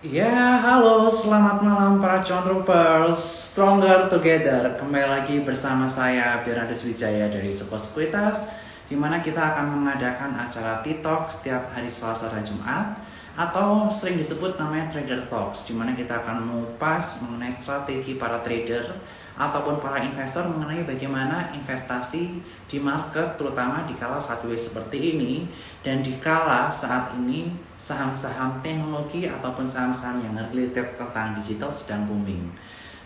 Ya, halo, selamat malam para cuan troopers, stronger together. Kembali lagi bersama saya Bernardus Wijaya dari Support Sekuritas, di mana kita akan mengadakan acara TikTok setiap hari Selasa dan Jumat, atau sering disebut namanya Trader Talks, di mana kita akan mengupas mengenai strategi para trader ataupun para investor mengenai bagaimana investasi di market, terutama di kala sideways seperti ini, dan di kala saat ini saham-saham teknologi ataupun saham-saham yang related tentang digital sedang booming.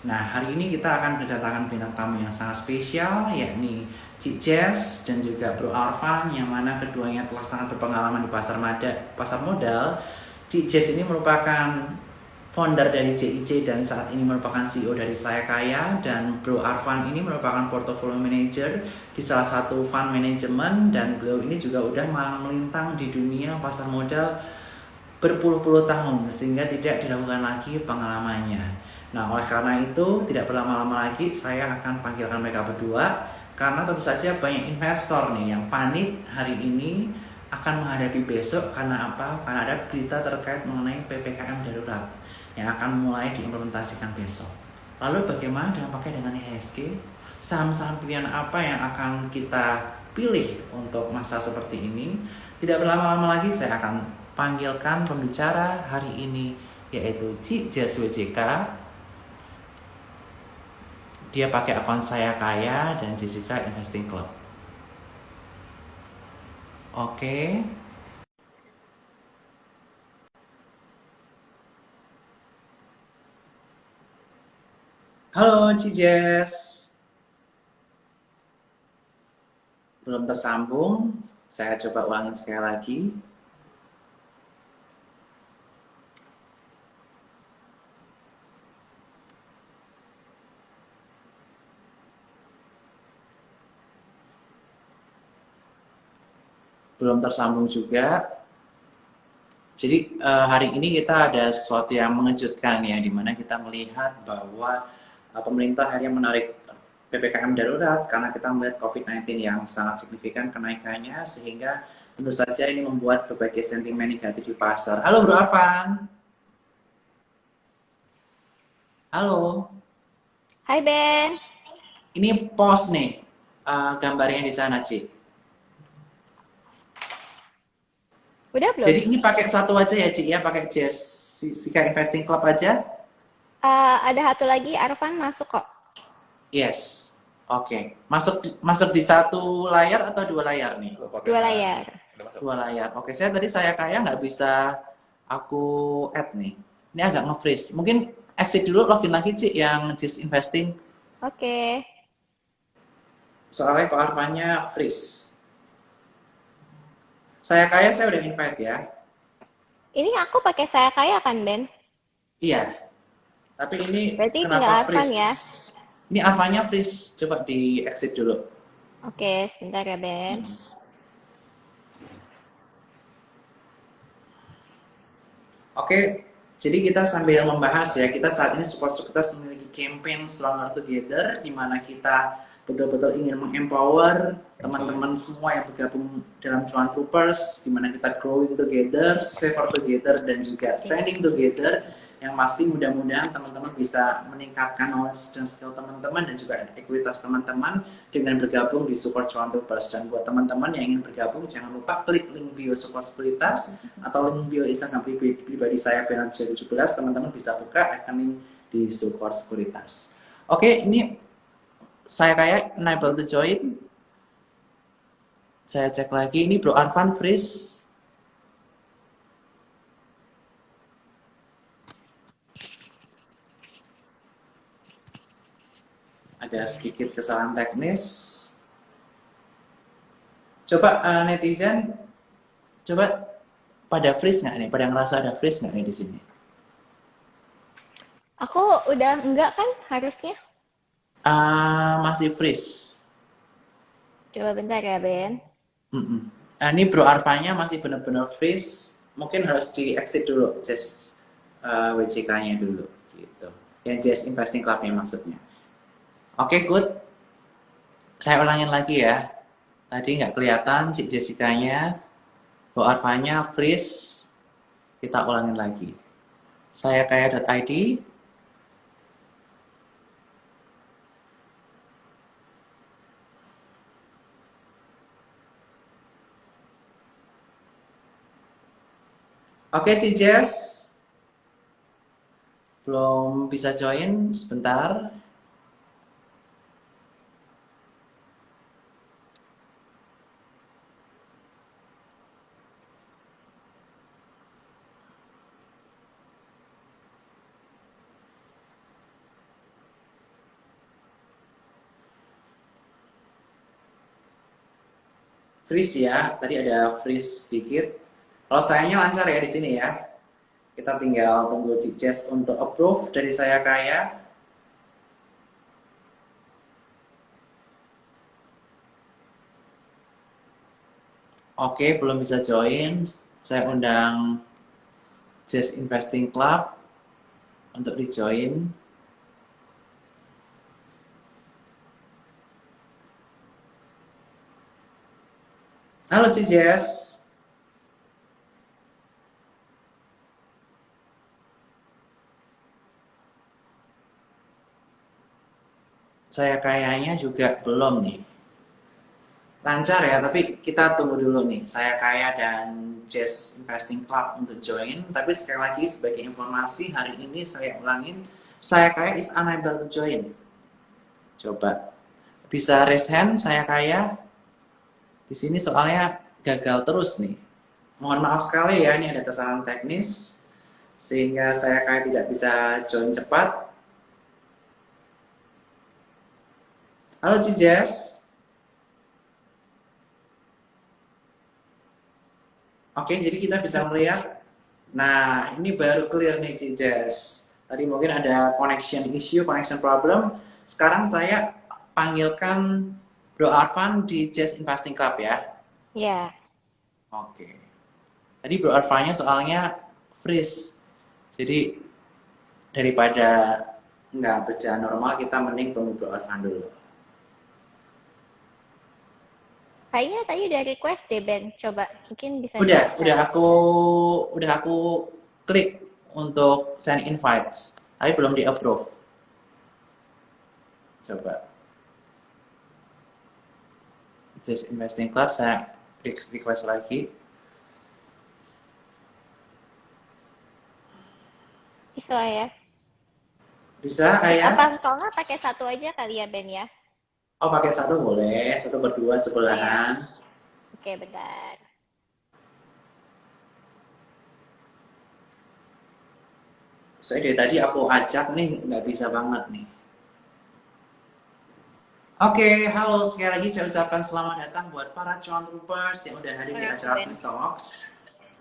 Nah, hari ini kita akan kedatangan bintang tamu yang sangat spesial, yakni Cik Jess dan juga Bro Arfan, yang mana keduanya telah sangat berpengalaman di pasar modal. Cik Jess ini merupakan founder dari JIC dan saat ini merupakan CEO dari Saya Kaya, dan Bro Arfan ini merupakan portfolio manager di salah satu fund management, dan beliau ini juga udah malang melintang di dunia pasar modal berpuluh-puluh tahun sehingga tidak diragukan lagi pengalamannya. Nah, oleh karena itu tidak berlama-lama lagi saya akan panggilkan mereka berdua, karena tentu saja banyak investor nih yang panik hari ini akan menghadapi besok. Karena apa? Karena ada berita terkait mengenai PPKM darurat yang akan mulai diimplementasikan besok. Lalu bagaimana dampaknya dengan IHSG? Saham-saham pilihan apa yang akan kita pilih untuk masa seperti ini? Tidak berlama-lama lagi saya akan panggilkan pembicara hari ini, yaitu Cik Jess WJK. Dia pakai akun Saya Kaya dan Jessica Investing Club. Oke. Halo Cik Jess. Belum tersambung. Saya coba ulangin sekali lagi. Belum tersambung juga. Jadi hari ini kita ada sesuatu yang mengejutkan ya, dimana kita melihat bahwa pemerintah hanya menarik PPKM darurat karena kita melihat COVID-19 yang sangat signifikan kenaikannya, sehingga tentu saja ini membuat berbagai sentimen negatif di pasar. Halo Bro Arfan. Halo. Hai Ben, Ini post nih gambarnya di sana, Cik. udah belum? Jadi ini pakai satu aja ya, Cik ya, pakai Jessica Investing Club aja. Ada satu lagi, Arfan masuk kok. Yes. Oke. Masuk di satu layar atau dua layar nih? Dua layar. Dua layar. Oke, saya kayak nggak bisa aku add nih. Ini agak nge-freeze. Mungkin exit dulu, login lagi Cik yang Just Investing. Oke. Soalnya kok armanya freeze. Saya udah invite ya. Ini aku pakai saya kaya kan Ben? Iya. Tapi ini Berarti tinggal kenapa Arfan freeze? ya. Ini armanya freeze. Coba di exit dulu. Oke, sebentar ya Ben. Oke, jadi kita sambil membahas ya, kita saat ini support kita memiliki campaign Stronger Together, di mana kita betul-betul ingin mengempower teman-teman semua yang bergabung dalam Cuan Troopers, di mana kita growing together, safer together, dan juga standing together. Yang pasti mudah-mudahan teman-teman bisa meningkatkan knowledge dan skill teman-teman dan juga ekuitas teman-teman dengan bergabung di Support Cuan Troopers. Dan buat teman-teman yang ingin bergabung, jangan lupa klik link bio Support Sekuritas atau link bio Instagram pribadi saya Bernard17. Teman-teman bisa buka rekening di Support Sekuritas. Oke, ini saya kayak enable to join. Saya cek lagi, ini Bro Arfan freeze. Ada sedikit kesalahan teknis. Coba netizen, coba pada freeze nggak nih? Pada ngerasa ada freeze nggak nih di sini? Aku udah enggak kan harusnya? Masih freeze. Coba bentar ya Ben. Ini Bro Arfanya masih benar-benar freeze. Mungkin harus di exit dulu, just WJK-nya dulu, gitu. Yang just investing club-nya maksudnya. Oke, good. Saya ulangin lagi ya. Tadi nggak kelihatan Cik Jessica-nya, Bro Arfanya freeze. Kita ulangin lagi. sayakaya.id. Oke, Cijes. Belum bisa join sebentar. Freeze ya, tadi ada freeze sedikit. Kalau sayangnya lancar ya di sini ya. Kita tinggal tunggu Cijes untuk approve dari saya kaya. Oke, belum bisa join. Saya undang Jazz Investing Club untuk di-join. Halo Cijes. Saya kayaknya juga belum nih. Lancar ya, tapi kita tunggu dulu nih. Saya kaya dan Jazz Investing Club untuk join. Tapi sekali lagi sebagai informasi, hari ini saya ulangin, saya kaya is unable to join. Coba bisa raise hand, saya kaya. Di sini soalnya gagal terus nih. Mohon maaf sekali ya, ini ada kesalahan teknis sehingga saya kaya tidak bisa join cepat. Halo Cijes. Oke, jadi kita bisa melihat. Nah, ini baru clear nih, Cijes. Tadi mungkin ada connection issue, connection problem. Sekarang saya panggilkan Bro Arfan di Jazz Investing Club ya. Ya. Oke. Tadi Bro Arfannya soalnya freeze. Jadi daripada nggak berjalan normal, kita mending tunggu Bro Arfan dulu. Kayaknya tadi udah request deh, Ben. Coba, mungkin bisa Udah di-accept. aku klik untuk send invites, tapi belum di approve. Coba. Jazz Investing Club saya request lagi. Bisa ya. Bisa kayak? Apa kalau nggak pakai satu aja kali ya, Ben ya? Oh pakai satu boleh, satu berdua Iya. sebelahan. Oke, bentar. Saya dari tadi aku ajak nih nggak bisa banget nih. Oke, halo sekali lagi saya ucapkan selamat datang buat para cuan troopers yang udah hadir di Halo, acara Ben. TikToks.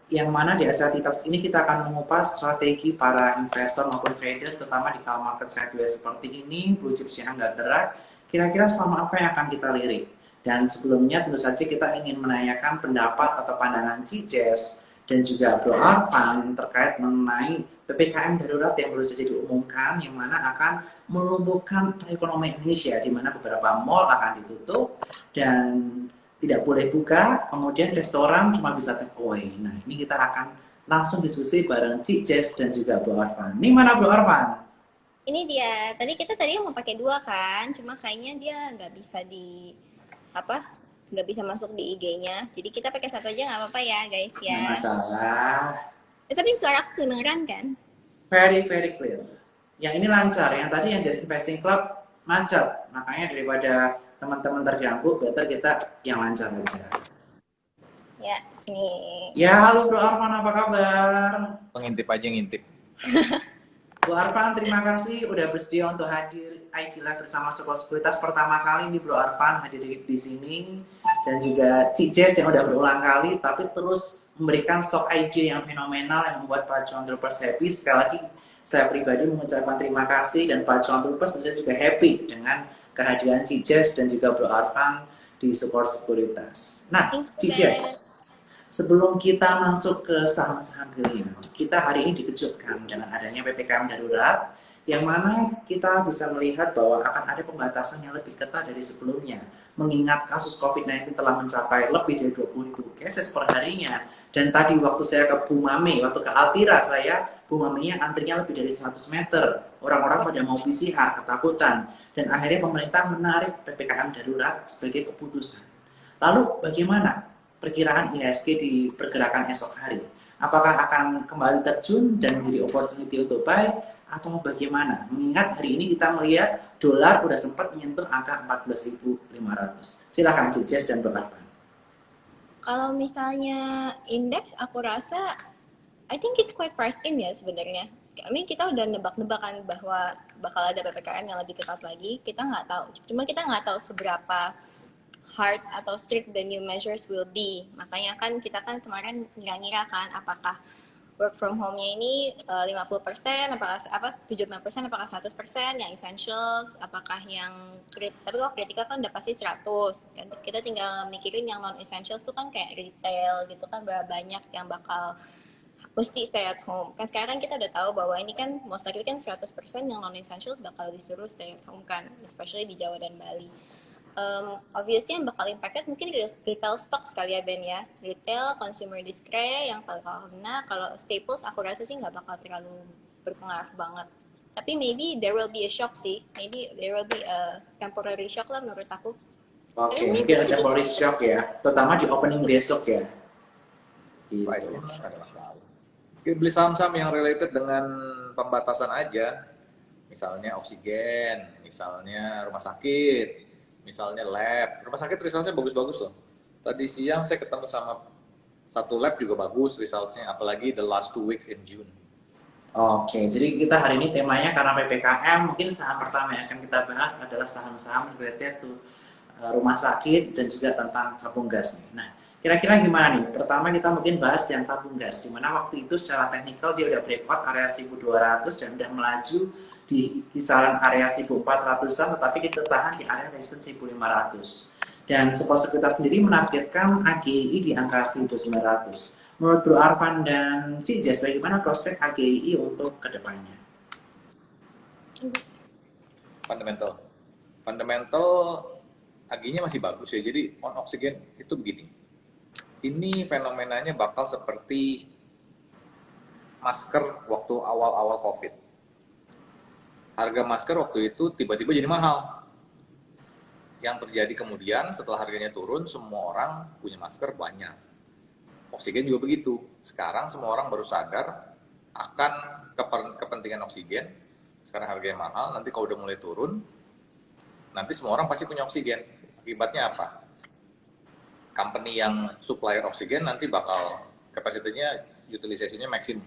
Yang mana di acara TikToks ini kita akan mengupas strategi para investor maupun trader, terutama di kala market sideways seperti ini, blue chips yang nggak gerak. Kira-kira selama apa yang akan kita lirik? Dan sebelumnya tentu saja kita ingin menanyakan pendapat atau pandangan Cijes dan juga Bro Arfan terkait mengenai PPKM darurat yang baru saja diumumkan, yang mana akan melumpuhkan perekonomian Indonesia, di mana beberapa mall akan ditutup dan tidak boleh buka, kemudian restoran cuma bisa take away. Nah, ini kita akan langsung diskusi bareng Cijes dan juga Bro Arfan. Ini mana Bro Arfan? Ini dia. Tadi mau pakai dua kan, cuma kayaknya dia nggak bisa apa? Nggak bisa masuk di IG-nya. Jadi kita pakai satu aja nggak apa-apa ya, guys Nggak ya. masalah. Tapi suara aku kedengeran kan? Very clear. Yang ini lancar, yang tadi yang Just Investing Club macet. Makanya daripada teman-teman terganggu, better kita yang lancar aja. Ya, sini. Ya, halo Bro Arfan, apa kabar? Ngintip aja ngintip. Bu Arfan, terima kasih udah bersedia untuk hadir IG Live bersama Sekolah Sekuritas. Pertama kali ini Bro Arfan hadir di sini, dan juga Cijes yang udah berulang kali tapi terus memberikan stok ide yang fenomenal yang membuat para cuan troopers happy. Sekali lagi saya pribadi mengucapkan terima kasih, dan para cuan troopers tentunya juga happy dengan kehadiran Cijes dan juga Bro Arfan di Support Sekuritas. Nah, Cijes, sebelum kita masuk ke saham-saham pilihan, kita hari ini dikejutkan dengan adanya PPKM darurat, yang mana kita bisa melihat bahwa akan ada pembatasan yang lebih ketat dari sebelumnya, mengingat kasus COVID-19 telah mencapai lebih dari 20.000 cases per harinya. Dan tadi waktu saya ke Bumame, waktu ke Altira, saya Bu Maminya antrinya lebih dari 100 meter. Orang-orang pada mau PCR, ketakutan. Dan akhirnya pemerintah menarik PPKM darurat sebagai keputusan. Lalu bagaimana perkiraan IHSG di pergerakan esok hari? Apakah akan kembali terjun dan menjadi opportunity untuk buy atau bagaimana? Mengingat hari ini kita melihat dolar udah sempat menyentuh angka 14.500. Silahkan Jess dan Bang Arfan. Kalau misalnya indeks, aku rasa I think it's quite priced in ya sebenarnya. I mean, kita udah nebak-nebakan bahwa bakal ada PPKM yang lebih ketat lagi. Kita nggak tahu. Cuma kita nggak tahu seberapa hard atau strict the new measures will be. Makanya kan kita kan kemarin ngira-ngira kan apakah work from home-nya ini 50%, apakah 75%, apakah 100% yang essentials, apakah yang tapi kalau kritikal kan udah pasti 100. Kita tinggal mikirin yang non essentials tuh kan kayak retail gitu kan berapa banyak yang bakal mesti stay at home. Kan sekarang kita udah tahu bahwa ini kan most likely kan 100% yang non essential bakal disuruh stay at home kan, especially di Jawa dan Bali. Obviously yang bakal impacted mungkin retail stock sekali ya Ben ya, retail, consumer discretionary yang paling kena. Kalau staples aku rasa sih nggak bakal terlalu berpengaruh banget, tapi maybe there will be a shock sih, maybe there will be a temporary shock lah menurut aku. Oke, mungkin ada temporary shock ya, terutama di opening besok ya. Price-nya ada masalah. Beli saham-saham yang related dengan pembatasan aja, misalnya oksigen, misalnya rumah sakit, misalnya lab. Rumah sakit resultnya bagus-bagus loh. Tadi siang saya ketemu sama satu lab juga bagus resultnya, apalagi the last 2 weeks in June. Oke, jadi kita hari ini temanya karena PPKM, mungkin saham pertama yang akan kita bahas adalah saham-saham related to rumah sakit dan juga tentang tabung gas nih. Nah, kira-kira gimana nih? Pertama kita mungkin bahas yang tabung gas, di mana waktu itu secara teknikal dia udah breakout area 1200 dan udah melaju di kisaran area 1400-an, tetapi kita tahan di area resistance 1500. Dan Support Sekuritas sendiri menargetkan AGI di angka 1900. Menurut Bro Arfan dan Cik Jess, bagaimana prospek AGI untuk kedepannya? Fundamental AGI-nya masih bagus ya. Jadi on oksigen itu begini. Ini fenomenanya bakal seperti masker waktu awal-awal COVID. Harga masker waktu itu tiba-tiba jadi mahal. Yang terjadi kemudian setelah harganya turun, semua orang punya masker banyak. Oksigen juga begitu. Sekarang semua orang baru sadar akan kepentingan oksigen. Sekarang harganya mahal, nanti kalau udah mulai turun, nanti semua orang pasti punya oksigen. Akibatnya apa? Company yang supplier oksigen nanti bakal kapasitinya, utilisasinya maksimum.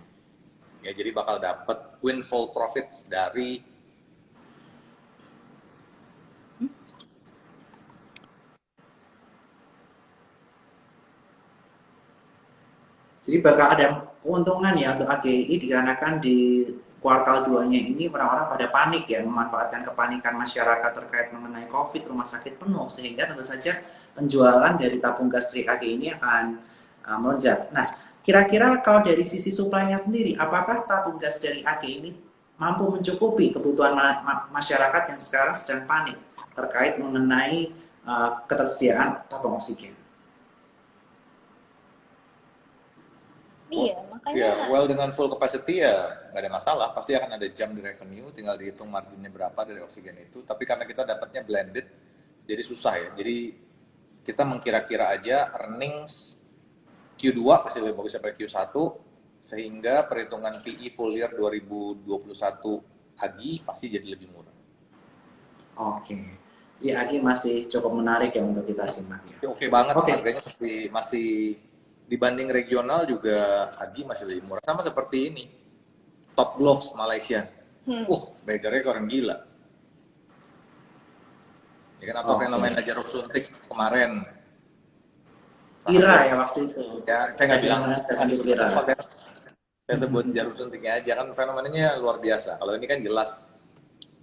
Ya, jadi bakal dapat windfall profits dari Jadi bakal ada keuntungan ya untuk AGI dikarenakan di kuartal 2-nya ini orang-orang pada panik ya, memanfaatkan kepanikan masyarakat terkait mengenai COVID, rumah sakit penuh, sehingga tentu saja penjualan dari tabung gas listrik AGI ini akan melonjak. Nah, kira-kira kalau dari sisi supply-nya sendiri, apakah tabung gas dari AGI ini mampu mencukupi kebutuhan masyarakat yang sekarang sedang panik terkait mengenai ketersediaan tabung oksigen? Iya, makanya. Ya, well dengan full capacity ya nggak ada masalah. Pasti akan ada jump di revenue, tinggal dihitung marginnya berapa dari oksigen itu. Tapi karena kita dapatnya blended, jadi susah ya. Jadi kita mengkira-kira aja earnings Q2 pasti lebih bagus daripada Q1, sehingga perhitungan PE full year 2021 AGI pasti jadi lebih murah. Oke. Jadi AGI masih cukup menarik ya untuk kita simak ya. Oke banget, harganya masih dibanding regional juga AGI masih lebih murah. Sama seperti ini, Top Gloves Malaysia. Bedarnya orang gila. Ya kan, atau fenomena jarum suntik kemarin. Ira ya waktu itu. Ya, saya nggak bilang Ira. Saya sebut jarum suntiknya aja, kan fenomenanya luar biasa. Kalau ini kan jelas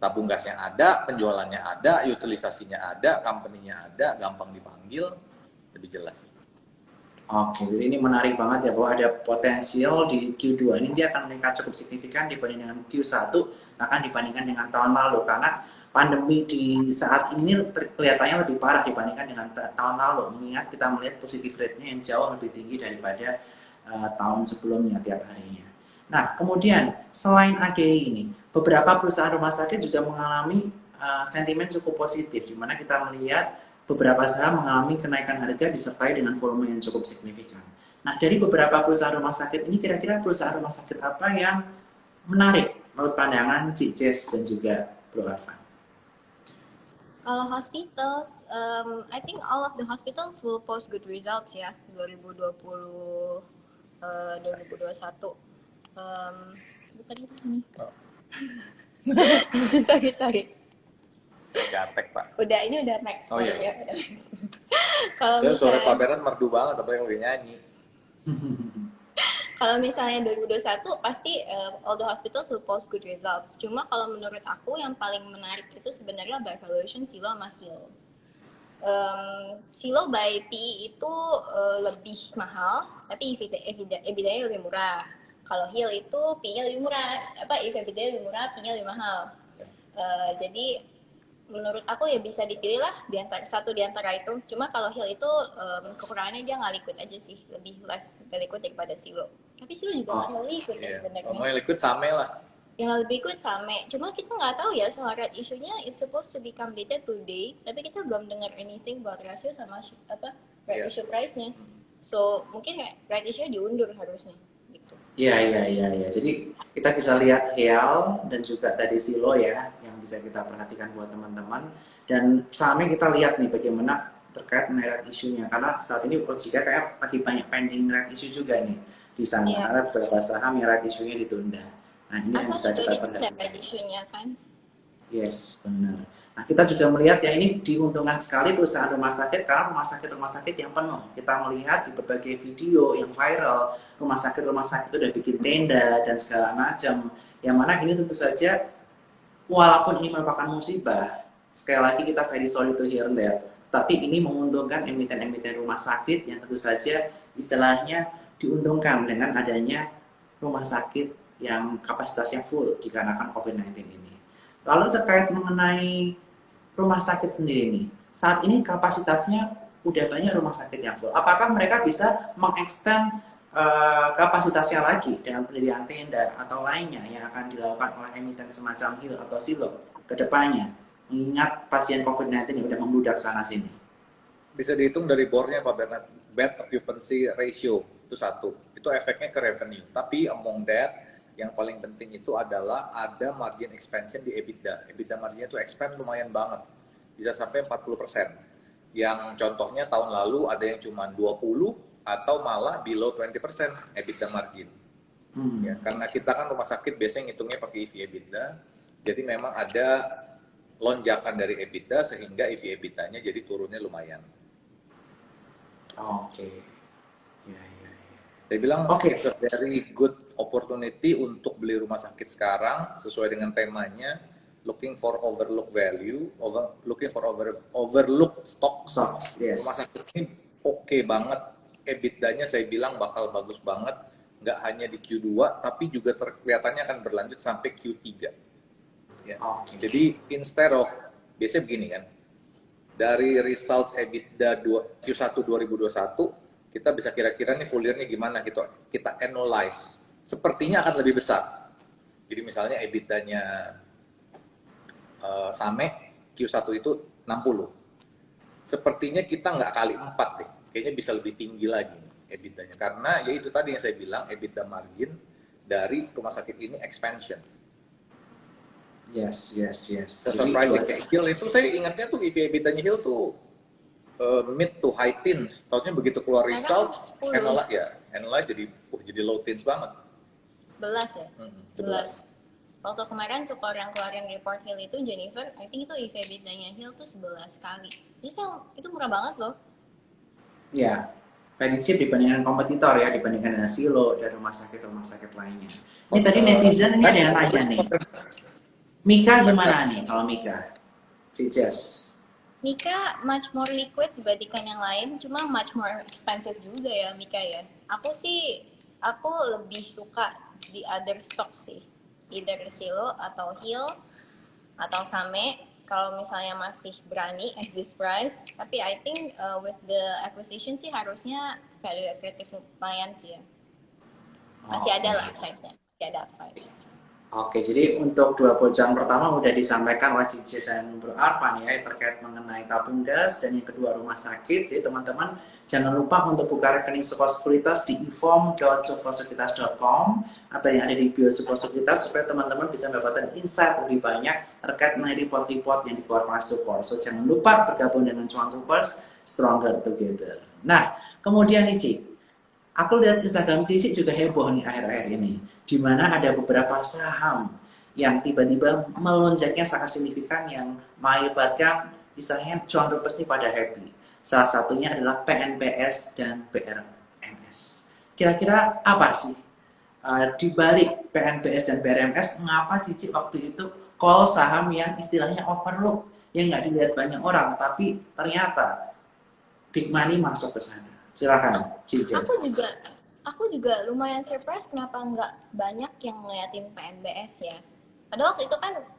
tabung gasnya ada, penjualannya ada, utilisasinya ada, company-nya ada, gampang dipanggil, lebih jelas. Oke, jadi ini menarik banget ya bahwa ada potensial di Q2 ini dia akan meningkat cukup signifikan dibanding dengan Q1 akan dibandingkan dengan tahun lalu, karena pandemi di saat ini kelihatannya lebih parah dibandingkan dengan tahun lalu, mengingat kita melihat positif rate-nya yang jauh lebih tinggi daripada tahun sebelumnya tiap harinya. Nah, kemudian selain AGI ini, beberapa perusahaan rumah sakit juga mengalami sentimen cukup positif, di mana kita melihat beberapa saham mengalami kenaikan harga disertai dengan volume yang cukup signifikan. Nah, dari beberapa perusahaan rumah sakit ini, kira-kira perusahaan rumah sakit apa yang menarik menurut pandangan Cik Jess dan juga Bro Arfan? Kalau hospitals, I think all of the hospitals will post good results ya 2020, 2021. Bukan itu nih. Oh, Sorry. gatek Pak. Ini udah max. Oh iya. Ya, udah max. Kalau Saya suara Pak misalnya Bernard merdu banget, apa yang udah nyanyi. Kalau misalnya 2021 pasti all the hospitals will post good results. Cuma kalau menurut aku yang paling menarik itu sebenarnya by valuation Silo sama Hill. Silo by PE itu lebih mahal, tapi EBITDA-nya lebih murah. Kalau Hill itu PE-nya lebih murah, EBITDA lebih murah, PE-nya lebih mahal. Jadi menurut aku ya bisa dipilih lah satu di antara itu. Cuma kalau Hill itu kekurangannya dia nggak liquid aja sih, lebih less nggak liquid daripada Silo. Tapi Silo juga nggak liquid ya Iya. sebenarnya. Ngomongin liquid sama lah. Yang lebih liquid sama. Cuma kita nggak tahu ya soal red issue-nya. It's supposed to become dated today, tapi kita belum dengar anything buat rasio sama red Iya. issue price-nya. So mungkin red issue-nya diundur harusnya. Gitu. Iya. Jadi kita bisa lihat Heal dan juga tadi Silo ya, yang bisa kita perhatikan buat teman-teman. Dan sahamnya kita lihat nih bagaimana terkait dengan red issue-nya. Karena saat ini OJK kayak lagi banyak pending red issue juga nih di sana. Iya. Ada beberapa saham yang red issue-nya ditunda. Nah ini yang bisa Asal kita itu perhatikan. red issue-nya kan. Yes, benar. Nah, kita juga melihat ya ini diuntungkan sekali perusahaan rumah sakit karena rumah sakit yang penuh. Kita melihat di berbagai video yang viral, rumah sakit itu udah bikin tenda dan segala macam. Yang mana ini tentu saja, walaupun ini merupakan musibah, sekali lagi kita very sorry to hear that, tapi ini menguntungkan emiten-emiten rumah sakit yang tentu saja istilahnya diuntungkan dengan adanya rumah sakit yang kapasitasnya full dikarenakan COVID-19 ini. Lalu terkait mengenai rumah sakit sendiri nih, saat ini kapasitasnya udah banyak rumah sakit yang full. Apakah mereka bisa mengextend kapasitasnya lagi dengan pendirian tenda atau lainnya yang akan dilakukan oleh emiten semacam Hill atau Silo ke depannya, mengingat pasien COVID-19 yang udah membludak sana sini? Bisa dihitung dari bornya Pak Bernard. Bed occupancy ratio itu satu. Itu efeknya ke revenue. Tapi among that, yang paling penting itu adalah ada margin expansion di EBITDA. EBITDA marginnya itu expand lumayan banget. Bisa sampai 40%. Yang contohnya tahun lalu ada yang cuma 20 atau malah below 20% EBITDA margin. Ya, karena kita kan rumah sakit biasanya ngitungnya pakai EV EBITDA. Jadi memang ada lonjakan dari EBITDA sehingga EV EBITDA-nya jadi turunnya lumayan. Oke. Saya bilang, it's a very good opportunity untuk beli rumah sakit sekarang sesuai dengan temanya, looking for overlook value, looking for overlook stocks. Yes. Rumah sakit ini oke banget, EBITDA-nya saya bilang bakal bagus banget, nggak hanya di Q2, tapi juga kelihatannya akan berlanjut sampai Q3. Ya. Jadi instead of, biasanya begini kan, dari results EBITDA Q1 2021, kita bisa kira-kira nih full year-nya gimana gitu. Kita analyze. Sepertinya akan lebih besar. Jadi misalnya EBITDA-nya Same, Q1 itu 60. Sepertinya kita nggak kali 4 deh. Kayaknya bisa lebih tinggi lagi EBITDA-nya. Karena ya itu tadi yang saya bilang, EBITDA margin dari rumah sakit ini expansion. Yes. Surprising kayak Hill itu saya ingatnya tuh EBITDA-nya Hill tuh mid to high teens. Tahunya begitu keluar results, analyze jadi low teens banget. 11 ya? 11. Waktu kemarin Sukor yang keluarin report Hill itu, Jennifer, I think itu EBITDA-nya Hill tuh 11 kali. Jadi itu murah banget loh. Ya, prediksi dibandingkan kompetitor ya, dibandingkan dengan Silo dan rumah sakit lainnya. Ini tadi netizen ini ada yang nanya nih. Mika gimana nih kalau Mika? Jess. Mika much more liquid dibandingkan yang lain, cuma much more expensive juga ya Mika ya. Aku lebih suka di other stock sih, either Silo atau Hill atau Same. Kalau misalnya masih berani at this price, tapi I think with the acquisition sih harusnya value accretive lumayan sih ya. Masih ada lah upside-nya. ya ada upside. Oke, jadi untuk dua bocoran pertama udah disampaikan oleh Cici dan Bro Arfan ya terkait mengenai tabung gas, dan yang kedua rumah sakit. Jadi teman-teman jangan lupa untuk buka rekening Sekuritas di inform.sekuritas.com atau yang ada di bio Sekuritas supaya teman-teman bisa mendapatkan insight lebih banyak terkait mengenai report-report yang dikeluarkan oleh Sukor. So jangan lupa bergabung dengan Cuan Troopers Stronger Together. Nah, kemudian nih Ci, aku lihat Instagram Cici juga heboh nih akhir-akhir ini, di mana ada beberapa saham yang tiba-tiba melonjaknya sangat signifikan yang mengakibatkan istilahnya cuan rupiah ini pada happy. Salah satunya adalah PNBS dan BRMS. Kira-kira apa sih di balik PNBS dan BRMS, mengapa Cici waktu itu call saham yang istilahnya overlook, yang nggak dilihat banyak orang, tapi ternyata big money masuk ke sana. Silakan, Cici. Aku juga lumayan surprise kenapa nggak banyak yang ngeliatin PNBS ya. Padahal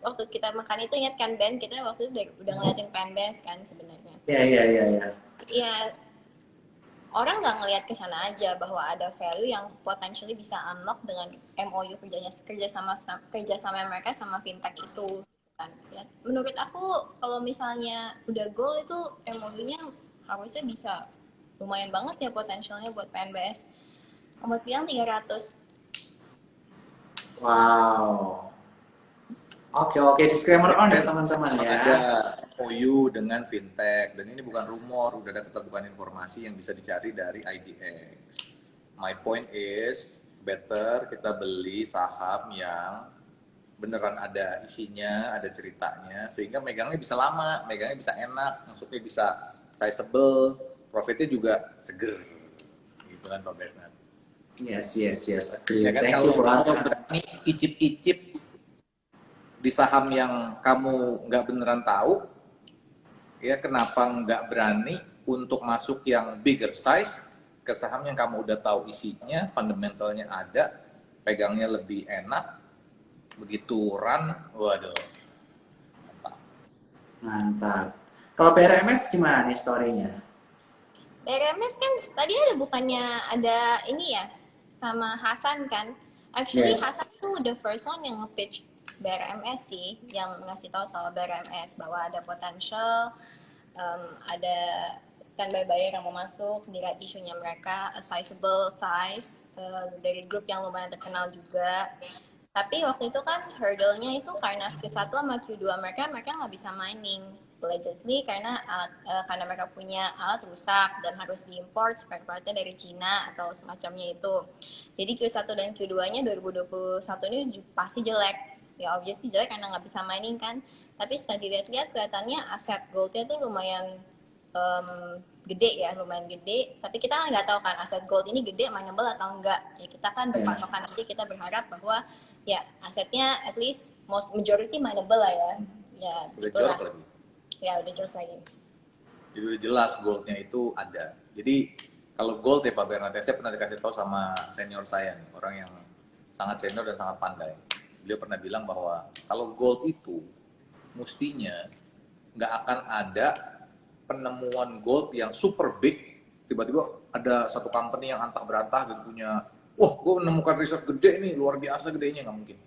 waktu kita makan itu ingat kan Ben, kita waktu itu udah ngeliatin PNBS kan sebenarnya. Iya. Ya, orang nggak ngeliat ke sana aja bahwa ada value yang potentially bisa unlock dengan MOU kerja sama mereka sama fintech itu kan. Ya, menurut aku kalau misalnya udah goal itu MOU-nya harusnya bisa lumayan banget ya potensialnya buat PNBS. Kamu bilang 300. Wow. Oke, disclaimer on ya teman-teman ya. Ada MOU dengan fintech, dan ini bukan rumor, udah ada keterbukaan informasi yang bisa dicari dari IDX. My point is, better kita beli saham yang beneran ada isinya, ada ceritanya, sehingga megangnya bisa lama, megangnya bisa enak, maksudnya bisa sizable, profitnya juga seger, gitu kan Pak Bernard. Yes, agree. Ya kan, Thank kalau you for berani icip-icip di saham yang kamu nggak beneran tahu, ya kenapa nggak berani untuk masuk yang bigger size ke saham yang kamu udah tahu isinya, fundamentalnya ada, pegangnya lebih enak, begitu run, waduh, mantap. Kalau BRMS gimana nih story-nya? BRMS kan tadi ada ini ya sama Hasan kan. Actually Hasan tuh the first one yang nge-pitch BRMS sih, yang ngasih tahu soal BRMS bahwa ada potential, ada standby buyer yang mau masuk, dilihat isunya mereka, a sizable size dari grup yang lumayan terkenal juga. Tapi waktu itu kan hurdle-nya itu karena Q1 sama Q2 mereka nggak bisa mining. Allegedly karena mereka punya alat rusak dan harus diimport spare part-nya dari Cina atau semacamnya itu. Jadi Q1 dan Q2-nya 2021 ini pasti jelek. Ya obviously jelek karena nggak bisa mining kan. Tapi setelah dilihat-lihat kelihatannya aset gold-nya tuh lumayan gede ya, lumayan gede. Tapi kita nggak tahu kan aset gold ini gede, mineable atau enggak. Ya kita kan berpatokan nanti kita berharap bahwa ya asetnya at least majority mineable lah ya. Ya udah gitu lah. lagi. Ya udah jorok lagi. Jadi udah jelas goldnya itu ada. Jadi kalau gold ya Pak Bernard, saya pernah dikasih tahu sama senior saya nih, orang yang sangat senior dan sangat pandai. Beliau pernah bilang bahwa kalau gold itu mestinya nggak akan ada penemuan gold yang super big, tiba-tiba ada satu company yang antah berantah gitu punya, wah gue menemukan reserve gede nih, luar biasa gedenya, nggak mungkin.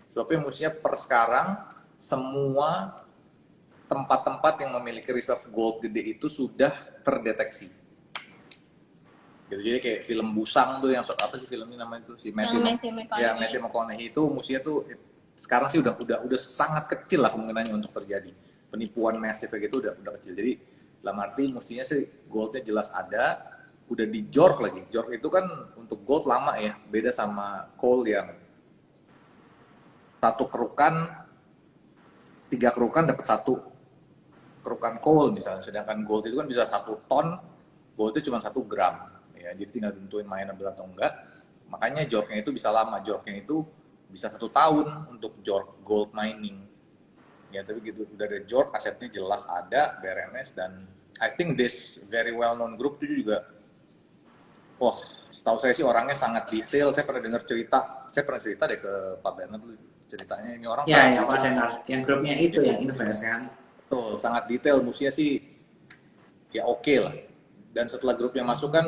Sebabnya mestinya per sekarang semua tempat-tempat yang memiliki reserve gold gede itu sudah terdeteksi. Gitu, jadi kayak film Busang tuh yang apa sih filmnya namanya itu si Matthew McConaughey itu mestinya tuh sekarang sih udah sangat kecil lah kemungkinannya untuk terjadi penipuan masif kayak gitu, udah kecil. Jadi dalam arti mestinya sih goldnya jelas ada, udah di jork lagi. Jork itu kan untuk gold lama ya, beda sama coal yang satu kerukan, 3 kerukan dapat 1 kerukan coal misalnya, sedangkan gold itu kan bisa 1 ton, gold itu cuma 1 gram ya, jadi tinggal tentuin mineable atau enggak. Makanya jorknya itu bisa lama, jorknya itu bisa 1 tahun untuk jork gold mining ya. Tapi gitu udah ada jork, asetnya jelas ada, BRMS, dan I think this very well known group itu juga, wah setahu saya sih orangnya sangat detail. Saya pernah cerita deh ke Pak Bernard dulu ceritanya, ini orang ya Pak Bernard, yang grupnya itu yang invest kan. Betul, sangat detail, mestinya sih ya oke lah. Dan setelah grupnya masuk kan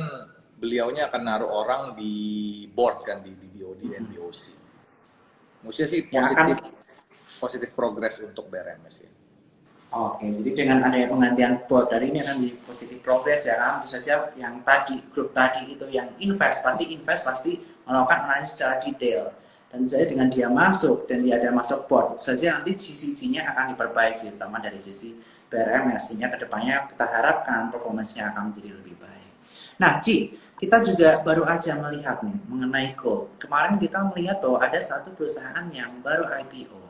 beliaunya akan naruh orang di board kan, di BOD dan BOC. Maksudnya sih yang akan. positif progress untuk BRMS ini. Oke, jadi dengan adanya penggantian board dari ini akan menjadi positif progress ya kan. Tentu saja yang tadi, grup tadi itu yang invest pasti melakukan analisis secara detail. Dan saya dengan dia masuk dan dia ada masuk board, tentu saja nanti sisi-sisinya akan diperbaiki, terutama dari sisi BRMS, sehingga kedepannya kita harapkan performanya akan menjadi lebih baik. Nah, Ci, kita juga baru aja melihat nih mengenai gold. Kemarin kita melihat bahwa ada satu perusahaan yang baru IPO,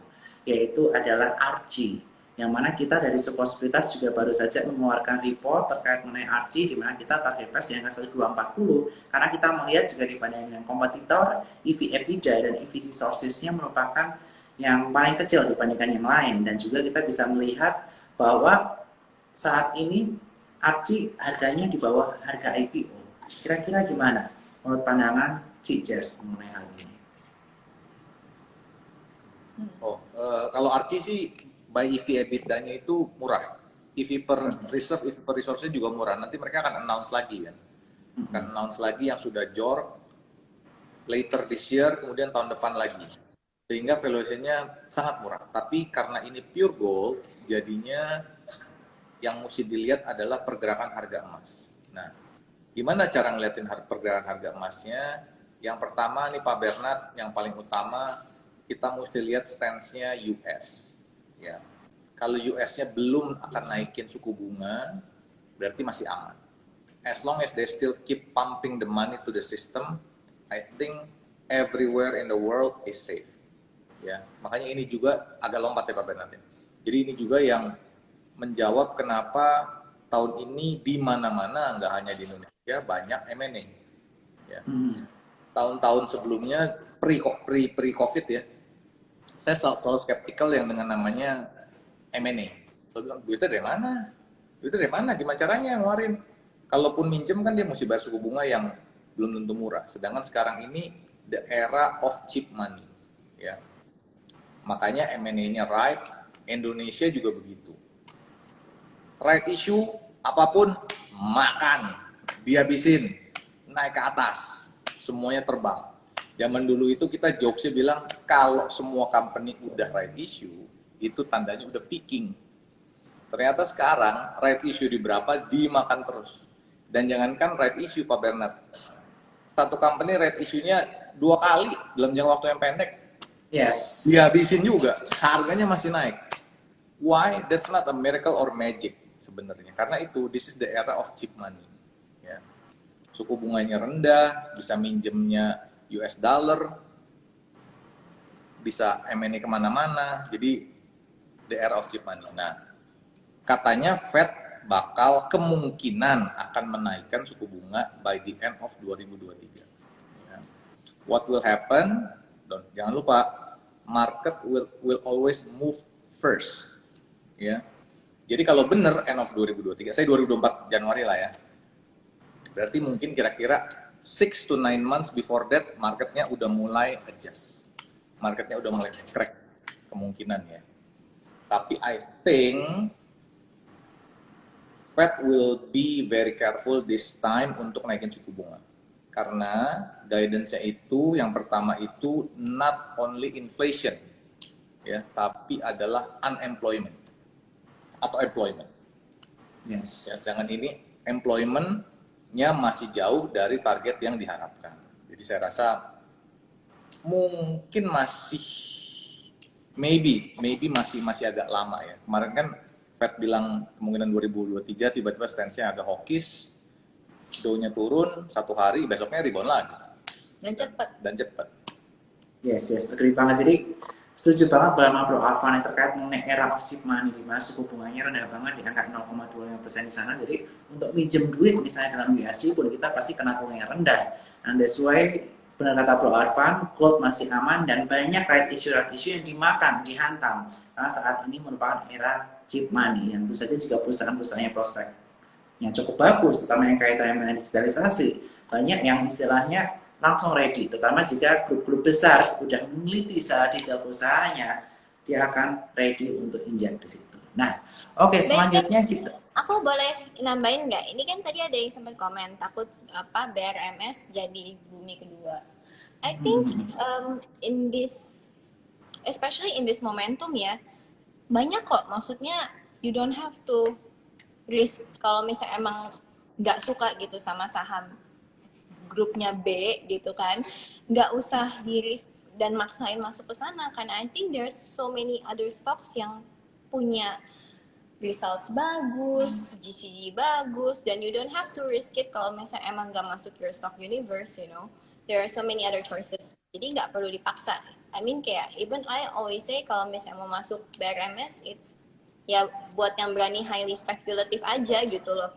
yaitu adalah RG, yang mana kita dari Sekuritas juga baru saja mengeluarkan report terkait mengenai RG, di mana kita target price di angka 1240, karena kita melihat juga dibandingkan dengan kompetitor, EV EBITDA dan EV resources-nya merupakan yang paling kecil dibandingkan yang lain, dan juga kita bisa melihat bahwa saat ini RG harganya di bawah harga IPO. Kira-kira gimana menurut pandangan Cik Jess mengenai hal ini? Kalau RC sih by EV EBITDA-nya itu murah. EV per reserve, EV per resource-nya juga murah. Nanti mereka akan announce lagi kan. Akan announce lagi yang sudah JOR later this year, kemudian tahun depan lagi. Sehingga valuation-nya sangat murah. Tapi karena ini pure gold, jadinya yang mesti dilihat adalah pergerakan harga emas. Nah, gimana cara ngeliatin pergerakan harga emasnya? Yang pertama nih Pak Bernard, yang paling utama kita mesti lihat stance-nya US. Ya, kalau US-nya belum akan naikin suku bunga, berarti masih aman. As long as they still keep pumping the money to the system, I think everywhere in the world is safe. Ya, makanya ini juga agak lompat ya Pak Bernard. Jadi ini juga yang menjawab kenapa tahun ini di mana-mana, nggak hanya di Indonesia, banyak M&A. Ya. Tahun-tahun sebelumnya pre-COVID ya, saya selalu skeptikal yang dengan namanya M&A. Saya bilang, duitnya dari mana? Duitnya dari mana? Gimana caranya ngeluarin? Kalaupun minjem kan dia mesti bayar suku bunga yang belum tentu murah. Sedangkan sekarang ini the era of cheap money. Ya. Makanya M&A-nya right, Indonesia juga begitu. Right issue, apapun, makan, dihabisin, naik ke atas, semuanya terbang. Zaman dulu itu kita jokesnya bilang, kalau semua company udah right issue, itu tandanya udah peaking. Ternyata sekarang, right issue di berapa, dimakan terus. Dan jangankan right issue, Pak Bernard. Satu company right issue-nya 2 kali dalam jangka waktu yang pendek. Yes. Dihabisin juga, harganya masih naik. Why? That's not a miracle or magic sebenarnya. Karena itu, this is the era of cheap money. Ya. Suku bunganya rendah, bisa minjemnya US dollar, bisa M&A kemana-mana. Jadi, the era of cheap money. Nah, katanya Fed bakal kemungkinan akan menaikkan suku bunga by the end of 2023. Ya. What will happen? Jangan lupa, market will always move first. Ya. Jadi kalau benar end of 2023, saya 2024 Januari lah ya. Berarti mungkin kira-kira 6 to 9 months before that, marketnya udah mulai adjust. Marketnya udah mulai crack kemungkinan ya. Tapi I think Fed will be very careful this time untuk naikin suku bunga. Karena guidance-nya itu, yang pertama itu not only inflation, ya, tapi adalah unemployment atau employment. Yes. Ya, sedangkan ini employment-nya masih jauh dari target yang diharapkan. Jadi saya rasa mungkin maybe masih agak lama ya. Kemarin kan Fed bilang kemungkinan 2023, tiba-tiba stance-nya agak hawkish, Dow-nya turun 1 hari, besoknya rebound lagi. Dan cepat. Yes, agree banget. Jadi setuju banget sama Bro Arfan yang terkait mengenai era of cheap money, di mana suku bunganya rendah banget di angka 0,25% di sana. Jadi untuk minjem duit misalnya dalam USD pun kita pasti kena bunga yang rendah. And that's why benar kata Bro Arfan, gold masih aman dan banyak right issue yang dimakan, dihantam. Karena saat ini merupakan era cheap money yang tentu saja jika perusahaan-perusahaannya prospek yang cukup bagus, terutama yang kaitannya dengan digitalisasi, banyak yang istilahnya langsung ready, terutama jika grup-grup besar udah meneliti secara detail perusahaannya, dia akan ready untuk injek di situ. Nah, oke, selanjutnya kita. Aku boleh nambahin nggak? Ini kan tadi ada yang sempat komen takut BRMS jadi bumi kedua. I think in this especially in this momentum ya, banyak kok, maksudnya you don't have to risk kalau misalnya emang nggak suka gitu sama saham grupnya B gitu kan, nggak usah di risk dan maksain masuk ke sana, karena I think there's so many other stocks yang punya results bagus, GCG bagus, dan you don't have to risk it kalau misalnya emang nggak masuk your stock universe, you know. There are so many other choices. Jadi nggak perlu dipaksa. I mean kayak, even I always say kalau misalnya mau masuk BRMS, it's ya buat yang berani highly speculative aja gitu loh.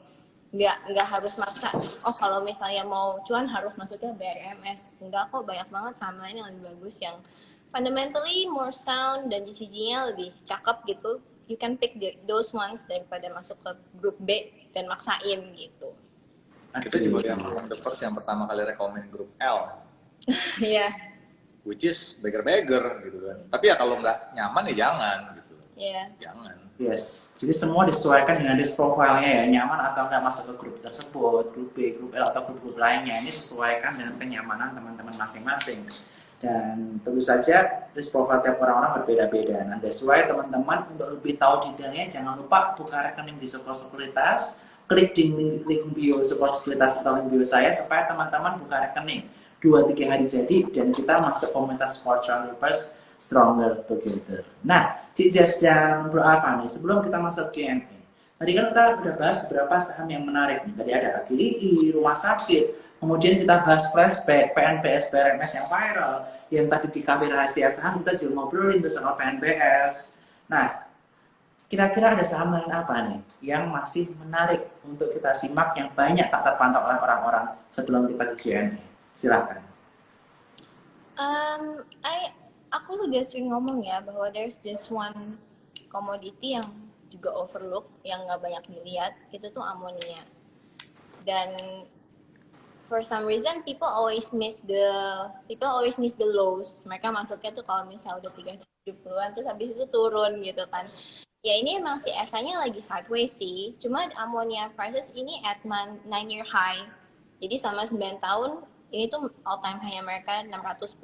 Nggak harus maksa, oh kalau misalnya mau cuan harus masuknya BRMS. Enggak kok, banyak banget saham lain yang lebih bagus, yang fundamentally more sound dan GCG-nya lebih cakep gitu. You can pick those ones daripada masuk ke grup B dan maksain gitu. Kita juga yang the first yang pertama kali rekomend grup L, Iya. which is beggar gitu kan. Tapi ya kalau nggak nyaman ya jangan gitu. Iya. Jangan. Yes, jadi semua disesuaikan dengan risk profile-nya ya, nyaman atau nggak masuk ke grup tersebut, grup B, grup L, atau grup-grup lainnya. Ini sesuaikan dengan kenyamanan teman-teman masing-masing. Dan tentu saja risk profile tiap orang-orang berbeda-beda. Nah, that's why teman-teman untuk lebih tahu detailnya, jangan lupa buka rekening di Sukor Sekuritas, klik di link bio Sukor Sekuritas atau link bio saya, supaya teman-teman buka rekening 2-3 hari jadi, dan kita masuk komunitas Sport Travelers Stronger Together. Nah, Cik Jess dan Bro Arfan nih, sebelum kita masuk Q&A, tadi kan kita udah bahas beberapa saham yang menarik nih. Tadi ada AGLI, rumah sakit, kemudian kita bahas flashback, PNBS, BRMS yang viral, yang tadi di Cafe Rahasia Saham kita juga ngobrolin tuh soal PNBS. Nah, kira-kira ada saham lain apa nih yang masih menarik untuk kita simak, yang banyak tak terpantau oleh orang-orang sebelum kita ke Q&A? Silahkan. Aku udah sering ngomong ya bahwa there's this one commodity yang juga overlook, yang nggak banyak dilihat, itu tuh amonia. Dan for some reason people always miss the lows. Mereka masuknya tuh kalau misalnya udah 370-an, terus habis itu turun gitu kan. Ya ini emang si ESA-nya lagi sideways sih. Cuma ammonia prices ini at 9-year high. Jadi sama 9 tahun ini tuh all time high mereka 610,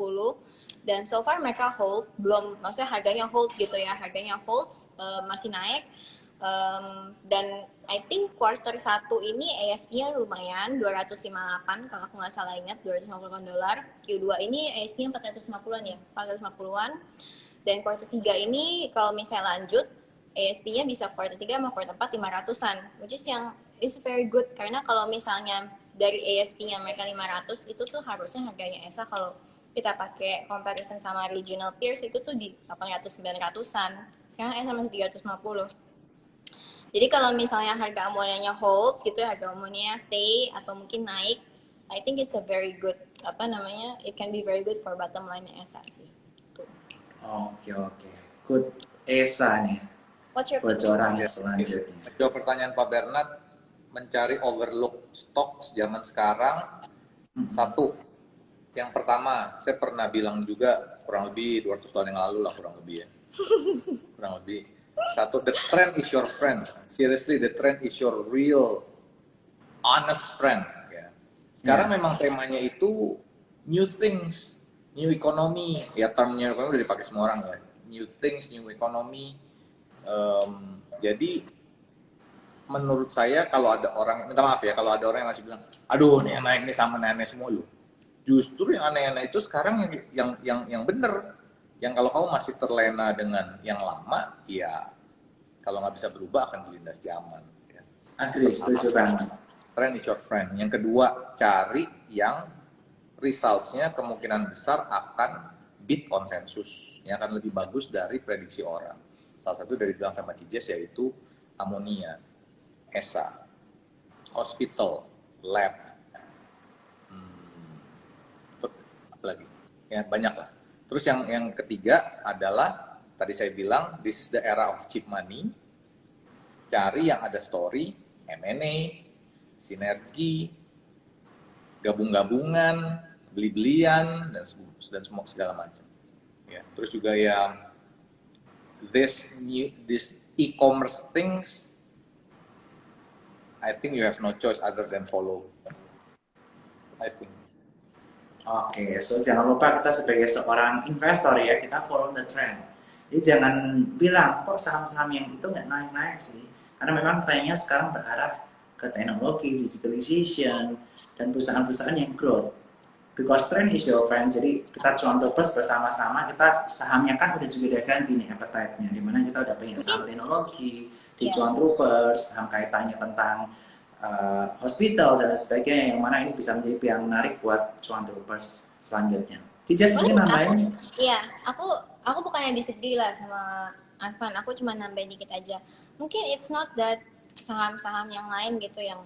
dan so far mereka hold, belum, maksudnya harganya hold gitu ya, harganya holds, masih naik. Dan I think quarter 1 ini ASP-nya lumayan 258 kalau aku nggak salah ingat, $250. Q2 ini ASP-nya 450-an ya, 450-an. Dan quarter 3 ini kalau misalnya lanjut, ASP-nya bisa quarter 3 sama quarter 4 500-an, which is yang is very good, karena kalau misalnya dari ASP-nya mereka 500, itu tuh harusnya harganya ESA kalau kita pakai comparison sama regional peers itu tuh di 800-900-an. Sekarang ESA masih 350. Jadi kalau misalnya harga amonianya holds gitu, harga amoninya stay atau mungkin naik, I think it's a very good, it can be very good for bottom line ESA sih. Oke. Good ESA nih. What's your bocoran selanjutnya? Jawab pertanyaan Pak Bernard, mencari overlook stok zaman sekarang. Satu, yang pertama, saya pernah bilang juga kurang lebih 200 tahun yang lalu lah, kurang lebih ya. Kurang lebih. Satu, the trend is your friend. Seriously, the trend is your real, honest friend. Ya. Sekarang memang temanya itu new things, new economy. Ya, termnya udah dipakai semua orang ya. New things, new economy. Jadi menurut saya kalau ada orang, minta maaf ya, kalau ada orang yang masih bilang, aduh nih yang naik nih sama nenek semua lu. Justru yang aneh-aneh itu sekarang yang bener. Yang kalau kamu masih terlena dengan yang lama, ya kalau nggak bisa berubah akan dilindas zaman. Ya. Agree, setuju banget. Trend is your friend. Yang kedua, cari yang results-nya kemungkinan besar akan beat konsensus, yang akan lebih bagus dari prediksi orang. Salah satu dari bilang sama Cijes yaitu amonia, ESA, hospital, lab, apa lagi? Ya banyak lah. Terus yang ketiga adalah tadi saya bilang this is the era of cheap money. Cari yang ada story, M&A, sinergi, gabung-gabungan, beli-belian dan semua segala macam. Ya, terus juga yang this e-commerce things, I think you have no choice other than follow. I think. Oke, so jangan lupa kita sebagai seorang investor ya, kita follow the trend. Jadi jangan bilang, kok saham-saham yang itu nggak naik-naik sih. Karena memang trennya sekarang berarah ke teknologi, digitalization, dan perusahaan-perusahaan yang growth. Because trend is your friend, jadi kita contoh plus bersama-sama, kita sahamnya kan udah juga udah ganti nih appetite-nya. Dimana kita udah punya saham teknologi, di Iya. Cuan Troopers, saham kaitannya tentang hospital dan sebagainya, yang mana ini bisa menjadi pilihan menarik buat Cuan Troopers selanjutnya. Cijas mungkin nambahin. Iya, aku bukannya disagree lah sama Arfan, aku cuma nambahin dikit aja. Mungkin it's not that saham-saham yang lain gitu yang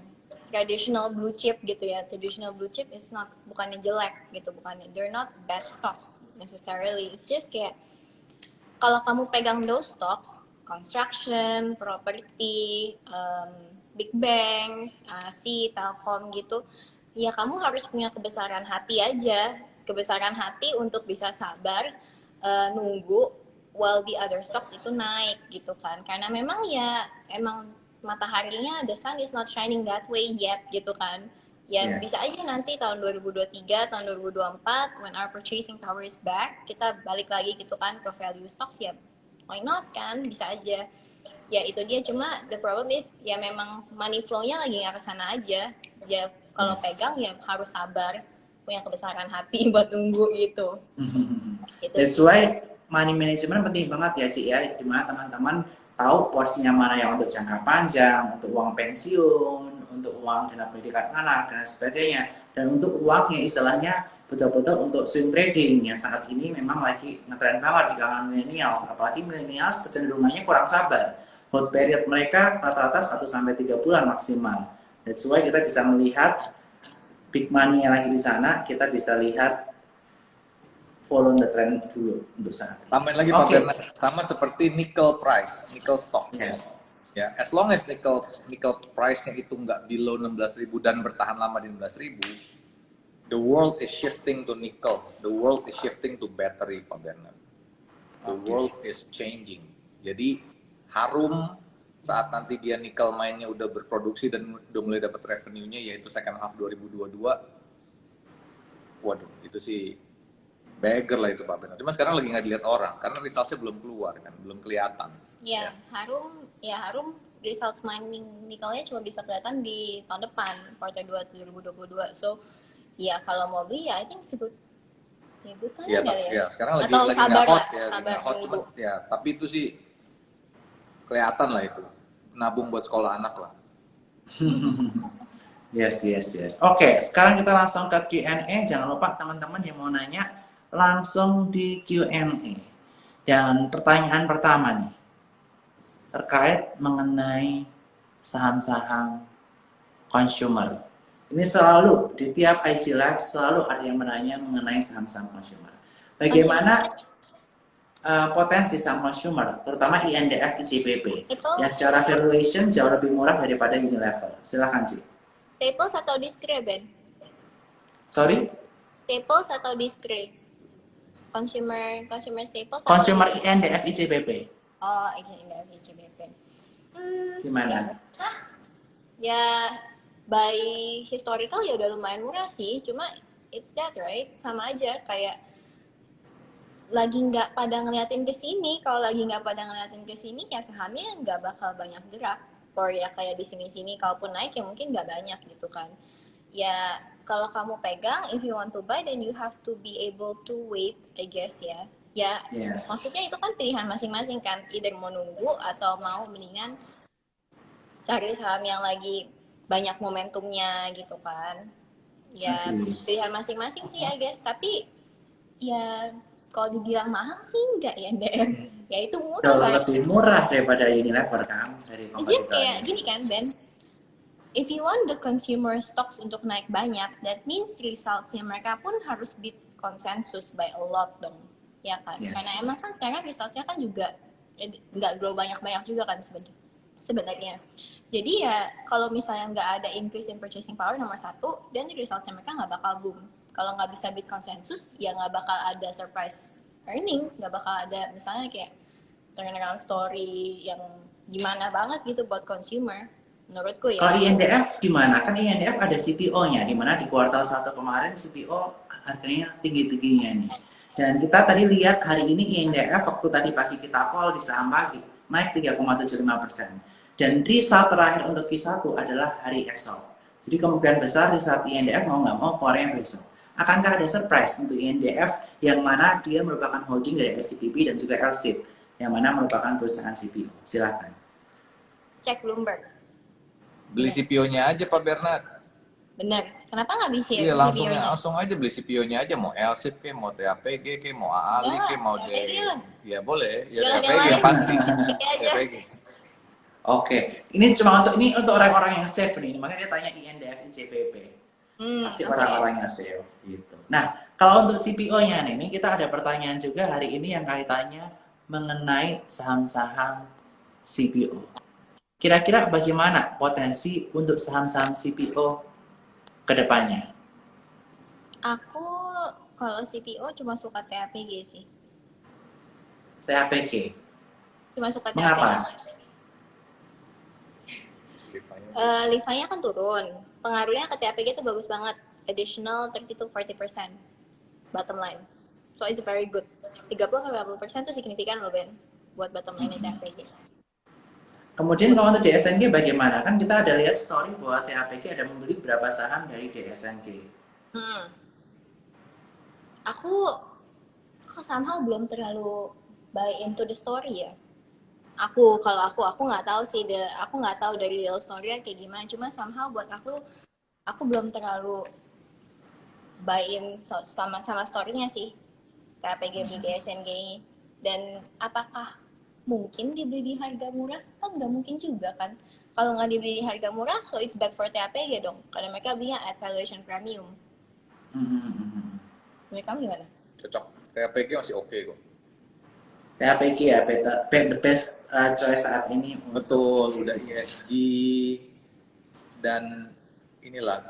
traditional blue chip gitu ya. Traditional blue chip is not, bukannya jelek gitu, bukannya, they're not bad stocks necessarily. It's just kayak kalau kamu pegang those stocks, construction, property, big banks, Telkom gitu, ya kamu harus punya kebesaran hati aja, kebesaran hati untuk bisa sabar nunggu while the other stocks itu naik gitu kan, karena memang ya emang mataharinya, the sun is not shining that way yet gitu kan. Ya Yes. bisa aja nanti tahun 2023, tahun 2024 when our purchasing power is back, kita balik lagi gitu kan ke value stocks, ya why not kan, bisa aja. Ya itu dia, cuma the problem is ya memang money flow-nya lagi nggak kesana aja. Ya kalau Yes. pegang ya harus sabar, punya kebesaran hati buat nunggu gitu. Itu That's why money management penting banget ya Ci ya, dimana teman-teman tahu porsinya mana yang untuk jangka panjang, untuk uang pensiun, untuk uang dana pendidikan anak dan sebagainya, dan untuk uang yang istilahnya betul-betul untuk swing trading yang saat ini memang lagi ngetren banget di kalangan millennials, apalagi millennials kecenderungannya kurang sabar. Hold period mereka rata-rata 1-3 bulan maksimal. That's why kita bisa melihat big money yang lagi di sana, kita bisa lihat follow the trend dulu untuk saat ini. Tambahin lagi Pak Bernard, sama seperti nickel price, nickel stock. Yes. Ya, as long as nickel price-nya itu nggak below 16.000 dan bertahan lama di 16.000, the world is shifting to nickel. The world is shifting to battery, Pak Bernard. The world is changing. Jadi harum saat nanti dia nickel mainnya udah berproduksi dan udah mulai dapat revenue-nya, yaitu second half 2022. Waduh, itu sih beggar lah itu Pak Bernard. Cuma sekarang lagi nggak dilihat orang karena results-nya belum keluar kan, belum kelihatan. ya harum results mining nikelnya cuma bisa kelihatan di tahun depan, quarter 2 2022. So ya kalau mau beli ya I think sebut ya bukan Iya, kali ya, sekarang lagi atau nggak sabar hot lah, ya, lagi sabar nggak hot, cuma dulu. ya, tapi itu sih kelihatan lah itu. Nabung buat sekolah anak lah. Yes. Oke, sekarang kita langsung ke Q&A. Jangan lupa teman-teman yang mau nanya langsung di Q&A. Dan pertanyaan pertama nih, terkait mengenai saham-saham consumer. Ini selalu di tiap IG Live selalu ada yang menanya mengenai saham-saham consumer. Bagaimana potensi saham consumer, terutama INDF, ICBP, Itu yang secara valuation jauh lebih murah daripada Unilever. Silahkan Ci. Staples atau Discre, Ben? Sorry? Staples atau Discre? Consumer staples Consumer atau INDF, ICBP. oh ICBP. Gimana? Ya by historical ya udah lumayan murah sih, cuma it's that right, sama aja kayak lagi nggak pada ngeliatin ke sini. Kalau lagi nggak pada ngeliatin ke sini ya sahamnya nggak bakal banyak gerak. Or ya kayak di sini-sini kalaupun naik ya mungkin nggak banyak gitu kan. Ya kalau kamu pegang, if you want to buy then you have to be able to wait, I guess ya. Ya Yes. maksudnya itu kan pilihan masing-masing kan, either mau nunggu atau mau mendingan cari saham yang lagi banyak momentumnya gitu kan. Ya pilihan masing-masing sih I guess, tapi ya kalau dibilang mahal sih enggak ya NDF. Ya itu murah Jauh kan. lebih murah daripada Unilever kan, dari Just kompetitornya. kayak gini kan Ben, if you want the consumer stocks untuk naik banyak, that means resultsnya mereka pun harus beat konsensus by a lot dong, ya kan? Yes. Karena emang kan sekarang resultsnya kan juga nggak grow banyak-banyak juga kan sebenarnya. Jadi ya kalau misalnya nggak ada increase in purchasing power nomor satu, dan resultsnya mereka nggak bakal boom. Kalau nggak bisa beat konsensus, ya nggak bakal ada surprise earnings, nggak bakal ada misalnya kayak turnaround story yang gimana banget gitu buat consumer. Menurutku ya. Kalau INDF gimana? Kan INDF ada CPO-nya, di mana di kuartal 1 kemarin CPO harganya tinggi-tingginya nih. Dan kita tadi lihat hari ini INDF waktu tadi pagi kita call di saham pagi naik 3,75%. Dan result terakhir untuk Q1 adalah hari esok. Jadi kemungkinan besar result INDF mau nggak mau keluarnya besok. Akankah ada surprise untuk INDF yang mana dia merupakan holding dari SCPP dan juga LSIP yang mana merupakan perusahaan CPO? Silakan. Cek Bloomberg. Beli CPO-nya aja Pak Bernard. Bener. Kenapa nggak bisa Iya CPO-nya? langsung aja beli CPO-nya aja, mau LSIP ke, mau TAPG ke, mau AALI ke, mau D. Ya boleh, ya Jangan TAPG yang ya lain. pasti. Ini aja. TAPG. Oke, ini cuma untuk orang-orang yang safe nih, makanya dia tanya INDF ICPP. Pasti orang-orang yang safe gitu. Nah, kalau untuk CPO-nya nih, ini kita ada pertanyaan juga hari ini yang kaitannya mengenai saham-saham CPO. Kira-kira bagaimana potensi untuk saham-saham CPO ke depannya? Aku kalau CPO cuma suka TAPG sih. TAPG. Cuma suka TAPG. Mengapa? Livanya kan turun. Pengaruhnya ke TAPG itu bagus banget. Additional 30-40% bottom line. So it's very good. 30-40% itu signifikan loh Ben buat bottom line TAPG. Kemudian kalau untuk DSNG bagaimana? Kan kita ada lihat story bahwa TAPG ada membeli beberapa saham dari DSNG. Aku somehow belum terlalu buy into the story ya. Kalau aku nggak tahu sih, aku nggak tahu dari real story-nya kayak gimana. Cuma somehow buat aku belum terlalu buy in sama story-nya sih. TAPG beli DSNG ini. Dan apakah mungkin dibeli di harga murah? Kan nggak mungkin juga kan. Kalau nggak dibeli di harga murah, so it's bad for TAPG dong. Karena mereka belinya at valuation premium. Menurut kamu gimana? Cocok. TAPG masih oke kok. TAPG ya, the best choice saat ini. Betul, udah ESG dan inilah,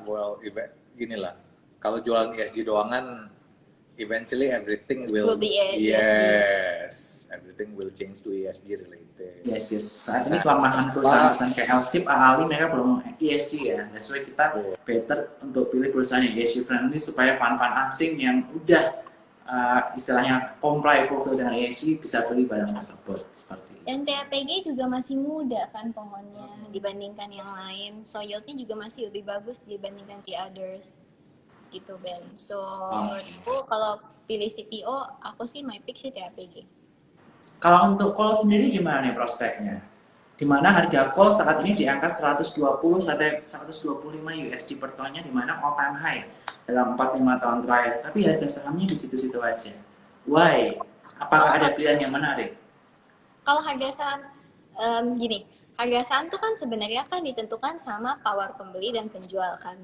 ginilah. Kalau jualan ESG doangan, eventually everything will be ESG. Yes, everything will change to ESG related. Yes. Saat ini kelemahan perusahaan-perusahaan kayak LSIP, AALI mereka belum ESG ya. That's why kita better untuk pilih perusahaan yang ESG friendly supaya fund-fund asing yang udah istilahnya comply fulfill dengan ESG bisa beli barang tersebut seperti itu. Dan TAPG juga masih muda kan pohonnya dibandingkan yang lain. So yield-nya juga masih lebih bagus dibandingkan the others. Gitu Ben. So menurutku kalau pilih CPO, aku sih my pick sih TAPG. Kalau untuk call sendiri gimana nih prospeknya? Di mana harga call saat ini di angka 120 sampai 125 USD per tonnya, di mana all time high dalam 4-5 tahun terakhir. Tapi harga sahamnya di situ-situ aja. Why? Apakah ada pilihan yang menarik? Kalau harga saham, gini, harga saham tuh kan sebenarnya kan ditentukan sama power pembeli dan penjual kan.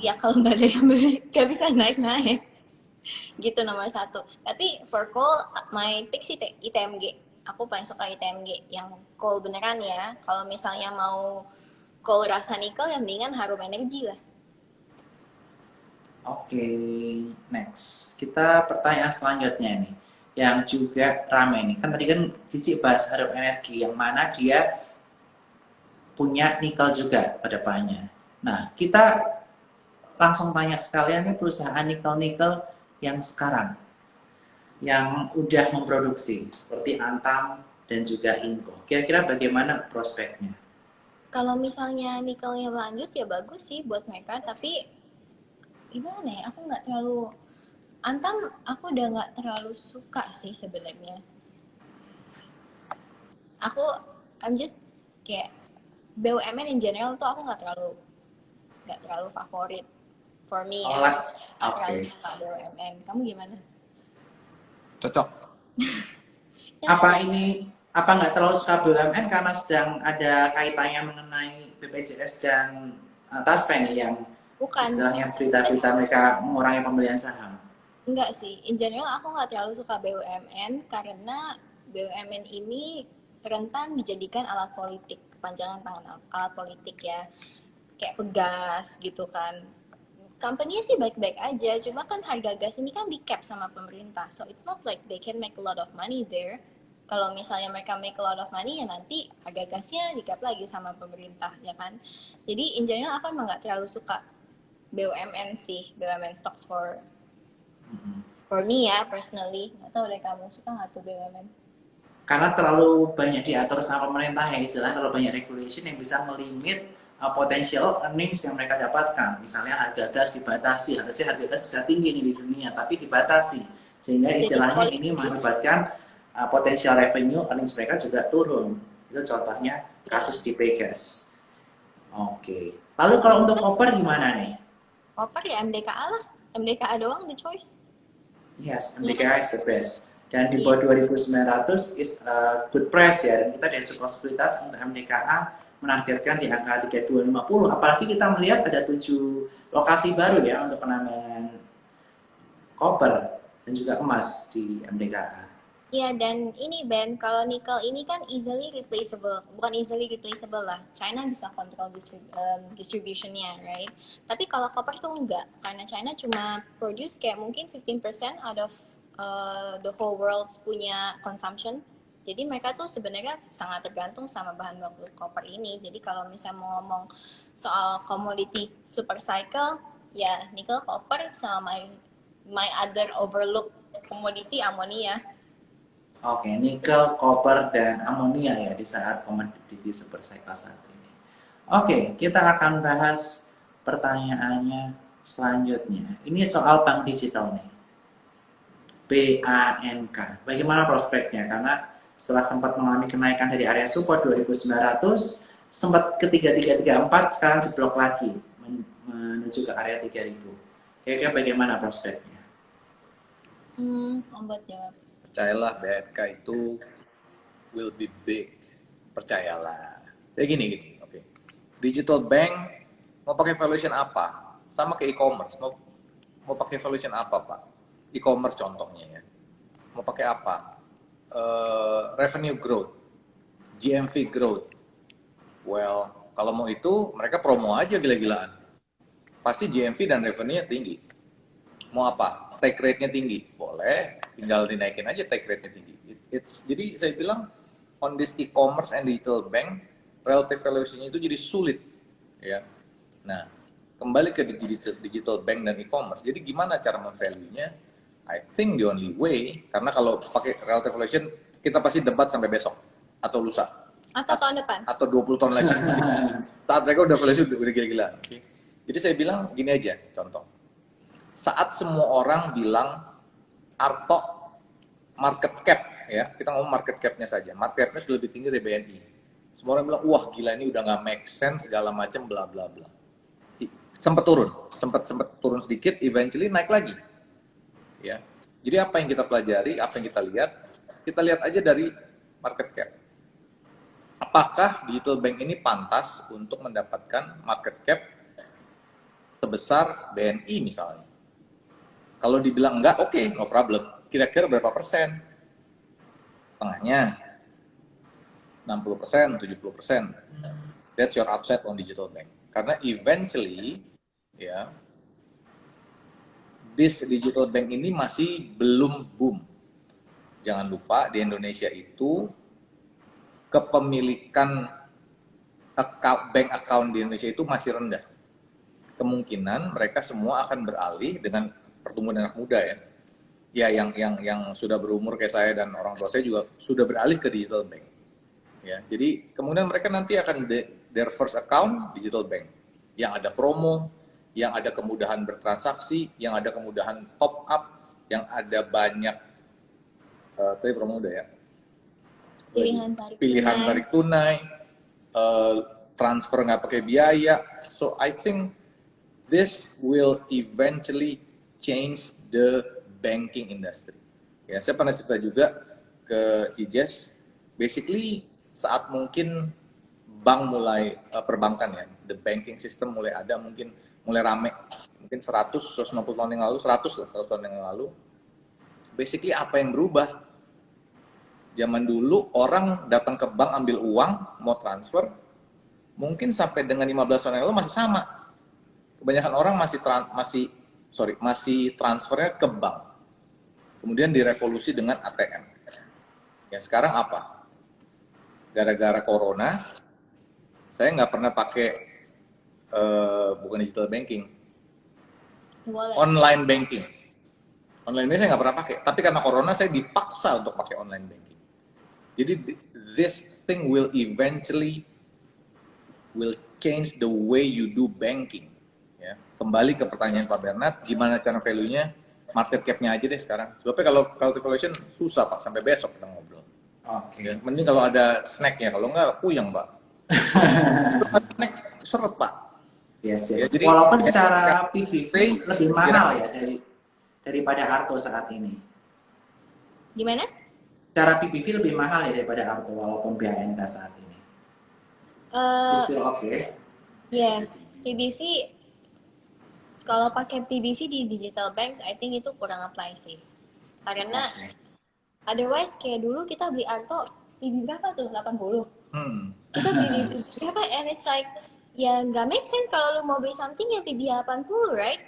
Ya kalau nggak ada yang beli, nggak bisa naik-naik. Gitu nomor satu. Tapi for call, my pick sih ITMG. Aku paling suka ITMG yang call beneran ya. Kalau misalnya mau call rasa nikel, yang mendingan Harum Energy lah. Oke, next. Kita pertanyaan selanjutnya nih, yang juga ramai nih. Kan tadi kan Cici bahas Harum Energi, yang mana dia punya nikel juga ke depannya. Nah, kita langsung tanya sekalian nih perusahaan nikel-nikel yang sekarang, yang udah memproduksi, seperti Antam dan juga Inco. Kira-kira bagaimana prospeknya? Kalau misalnya nikelnya lanjut ya bagus sih buat mereka, tapi gimana ya, aku nggak terlalu Antam, aku udah nggak terlalu suka sih sebenarnya. I'm just kayak BUMN in general tuh aku nggak terlalu favorit for me. Terlalu suka BUMN. Kamu gimana? Cocok. Apa nggak terlalu suka BUMN karena sedang ada kaitannya mengenai BPJS dan Taspen yang istilahnya berita-berita mereka mengurangi pembelian saham? Enggak sih, in general aku nggak terlalu suka BUMN karena BUMN ini rentan dijadikan alat politik, kepanjangan tangan alat politik ya, kayak pegas gitu kan. Company-nya sih baik-baik aja, cuma kan harga gas ini kan di cap sama pemerintah, so it's not like they can make a lot of money there. Kalau misalnya mereka make a lot of money, ya nanti harga gasnya di cap lagi sama pemerintah, ya kan. Jadi in general aku emang nggak terlalu suka BUMN sih, BUMN stocks for For me ya, personally. Nggak tahu deh kamu, suka nggak tuh BUMN? Karena terlalu banyak diatur sama pemerintah ya, istilahnya terlalu banyak regulation yang bisa melimit potential earnings yang mereka dapatkan. Misalnya harga gas dibatasi, harusnya harga gas bisa tinggi nih di dunia, tapi dibatasi. Sehingga Jadi istilahnya ini politis. mengakibatkan potensial revenue earnings mereka juga turun. Itu contohnya kasus di Paygas. Oke. Lalu kalau untuk Copper gimana nih? Koper ya MDKA lah. MDKA doang the choice. Yes, Iya kan? MDKA is the best. Dan di Iya. bawah 2.900 is a good price ya. Dan kita dari sekuritas untuk MDKA menargetkan di angka 3250. Apalagi kita melihat ada 7 lokasi baru ya untuk penambangan koper dan juga emas di MDKA. Iya, dan ini Ben, kalau nikel ini kan easily replaceable. Bukan easily replaceable lah. China bisa kontrol distributionnya, right? Tapi kalau copper tuh enggak. Karena China cuma produce kayak mungkin 15% out of the whole world's punya consumption. Jadi mereka tuh sebenarnya sangat tergantung sama bahan baku copper ini. Jadi kalau misalnya mau ngomong soal commodity super cycle, ya nikel, copper, sama my other overlooked commodity amonia. Oke, nikel, koper, dan amonia ya di saat komoditi super cycle saat ini. Oke, kita akan bahas pertanyaannya selanjutnya. Ini soal bank digital nih. BANK. Bagaimana prospeknya? Karena setelah sempat mengalami kenaikan dari area support 2.900, sempat ke 3.334, sekarang jeblok lagi menuju ke area 3.000. Kira-kira bagaimana prospeknya? Om buat jawab. Percayalah, BNK itu will be big. Percayalah. Kayak gini. Oke. Digital bank mau pakai valuation apa? Sama ke e-commerce. Mau pakai valuation apa, Pak? E-commerce contohnya ya. Mau pakai apa? Revenue growth, GMV growth. Well, kalau mau itu mereka promo aja gila-gilaan. Pasti GMV dan revenue-nya tinggi. Mau apa? Take rate-nya tinggi. Boleh, tinggal dinaikin aja take rate-nya tinggi. Jadi saya bilang on this e-commerce and digital bank, relative valuation-nya itu jadi sulit. Ya. Nah, kembali ke digital bank dan e-commerce. Jadi gimana cara men-value-nya? I think the only way, karena kalau pakai relative valuation, kita pasti debat sampai besok atau lusa. Atau tahun depan. Atau 20 tahun lagi. Saat mereka udah valuation udah gila-gila. Okay? Jadi saya bilang gini aja, contoh. Saat semua orang bilang Arto market cap, ya kita ngomong market cap-nya saja. Market cap-nya sudah lebih tinggi dari BNI. Semua orang bilang, wah gila ini udah nggak make sense segala macam bla bla bla. Sempat turun sedikit, eventually naik lagi. Ya. Jadi apa yang kita pelajari, apa yang kita lihat aja dari market cap. Apakah digital bank ini pantas untuk mendapatkan market cap sebesar BNI misalnya? Kalau dibilang enggak, oke, no problem. Kira-kira berapa persen? Tengahnya 60%, 70%. That's your upside on digital bank. Karena eventually, ya, this digital bank ini masih belum boom. Jangan lupa di Indonesia itu kepemilikan bank account di Indonesia itu masih rendah. Kemungkinan mereka semua akan beralih dengan pertumbuhan anak muda ya. Ya yang sudah berumur kayak saya dan orang tua saya juga sudah beralih ke digital bank. Ya, jadi kemudian mereka nanti akan their first account digital bank yang ada promo, yang ada kemudahan bertransaksi, yang ada kemudahan top up, yang ada banyak tadi promo udah ya. Pilihan tarik tunai, transfer nggak pakai biaya. So I think this will eventually change the banking industry. Ya, saya pernah cerita juga ke Cijes. Basically saat mungkin bank mulai perbankan ya, the banking system mulai ada, mungkin mulai rame, mungkin 150 tahun yang lalu, 100 tahun yang lalu. Basically apa yang berubah? Zaman dulu orang datang ke bank ambil uang, mau transfer, mungkin sampai dengan 15 tahun yang lalu masih sama. Kebanyakan orang masih transfernya ke bank. Kemudian direvolusi dengan ATM. Ya sekarang apa? Gara-gara corona, saya nggak pernah pakai bukan digital banking, online banking. Online banking saya nggak pernah pakai, tapi karena corona saya dipaksa untuk pakai online banking. Jadi this thing will eventually will change the way you do banking. Ya. Kembali ke pertanyaan Pak Bernard, gimana cara value-nya? Market cap-nya aja deh sekarang. Sebabnya kalau valuation susah Pak, sampai besok kita ngobrol. Oke. Ya, mending kalau ada snack-nya, kalau nggak puyeng Pak. Snack seret Pak. Yes, Ya, yes. jadi Walaupun ya, secara sekarang PBV lebih mahal ya daripada Arto saat ini. Gimana? Secara PBV lebih mahal ya daripada Arto walaupun BHNK saat ini. Eh, Still okay. yes, PBV. Kalau pakai PBV di digital banks, I think itu kurang apply sih. Karena Oke. otherwise kayak dulu kita beli Arto PBV berapa tuh? 80. Kita beli di berapa? And it's like, ya nggak make sense kalau lu mau beli something yang PBV 80, right?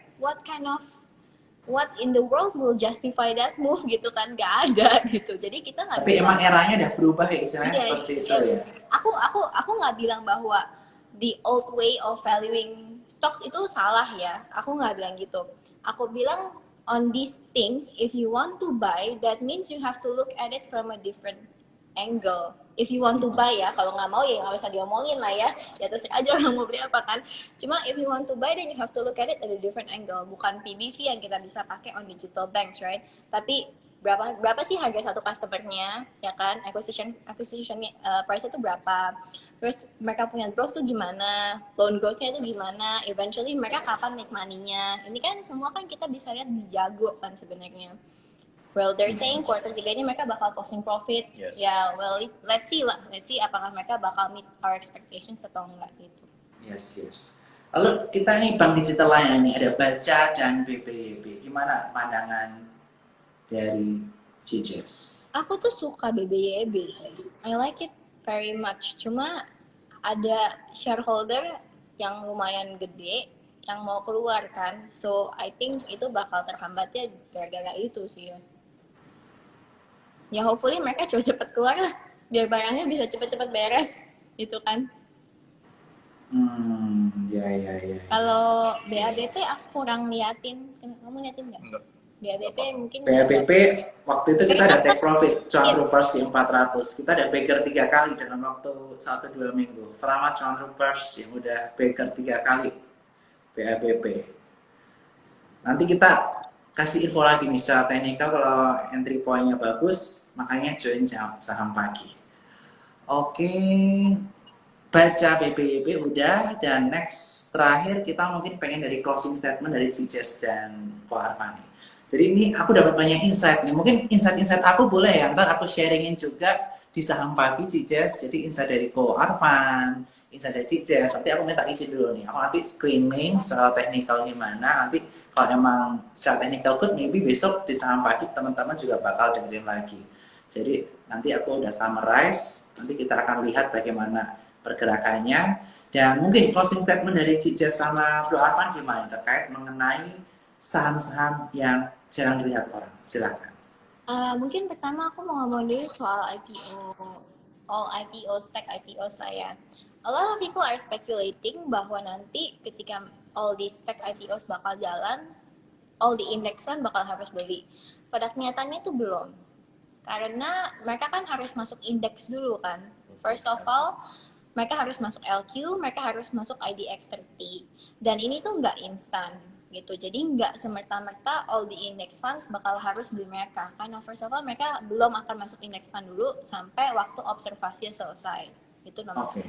What in the world will justify that move gitu kan? Nggak ada gitu. Jadi kita nggak Tapi bisa. emang eranya udah berubah ya istilahnya Iya, seperti itu iya. ya. Aku nggak bilang bahwa the old way of valuing stocks itu salah ya. Aku nggak bilang gitu. Aku bilang on these things, if you want to buy, that means you have to look at it from a different angle. If you want to buy ya, kalau nggak mau ya nggak usah diomongin lah ya. Ya terserah aja orang mau beli apa kan. Cuma if you want to buy, then you have to look at it at a different angle. Bukan PBV yang kita bisa pakai on digital banks, right? Tapi berapa sih harga satu customer-nya, ya kan? Acquisition price itu berapa? Terus mereka punya growth tuh gimana? Loan growth-nya itu gimana? Eventually mereka kapan make money-nya? Ini kan semua kan kita bisa lihat di Jago kan sebenarnya. Well, they're saying quarter 3-nya mereka bakal posting profit. Yes. Ya, well, let's see lah. Let's see apakah mereka bakal meet our expectations atau enggak gitu. Yes, yes. Lalu kita ini bank digital lain nih ada Baca dan BBYB. Gimana pandangan dari GJS? Aku tuh suka BBYB sih. I like it very much. Cuma ada shareholder yang lumayan gede yang mau keluar kan. So, I think itu bakal terhambatnya gara-gara itu sih ya. Ya, hopefully mereka cepet-cepet keluar lah. Biar barangnya bisa cepet-cepet beres. Gitu kan. Ya. Kalau BABP aku kurang liatin. Kamu liatin nggak? Enggak. BABP mungkin BABP waktu itu kita ada take profit cuan troopers di 400. Kita ada bagger 3 kali dalam waktu 1-2 minggu. Selamat cuan troopers yang udah bagger 3 kali BABP. Nanti kita kasih info lagi nih secara teknikal kalau entry point-nya bagus, makanya join saham pagi. Oke. Baca BBYB udah, dan next terakhir kita mungkin pengen dari closing statement dari GJS dan Ko Arfan. Jadi ini aku dapat banyak insight nih. Mungkin insight aku boleh ya, ntar aku sharingin juga di saham pagi GJS. Jadi insight dari Ko Arfan, insight dari GJS. Nanti aku minta izin dulu nih. Aku nanti screening secara teknikal gimana. Nanti kalau emang secara teknikal good, maybe besok di saham pagi teman-teman juga bakal dengerin lagi. Jadi nanti aku udah summarize. Nanti kita akan lihat bagaimana pergerakannya, dan mungkin closing statement dari GJS sama Bro Arfan gimana terkait mengenai saham-saham yang jarang dilihat orang. Silakan. Mungkin pertama aku mau ngomong dulu soal IPO, all IPO, stack IPO saya. A lot of people are speculating bahwa nanti ketika all these stack IPOs bakal jalan, all the index fund bakal harus beli. Pada kenyataannya itu belum, karena mereka kan harus masuk indeks dulu kan. First of all, mereka harus masuk LQ, mereka harus masuk IDX30. Dan ini tuh nggak instan gitu. Jadi nggak semerta-merta all the index funds bakal harus beli mereka. Karena first of all, mereka belum akan masuk index fund dulu sampai waktu observasinya selesai. Itu nomor satu.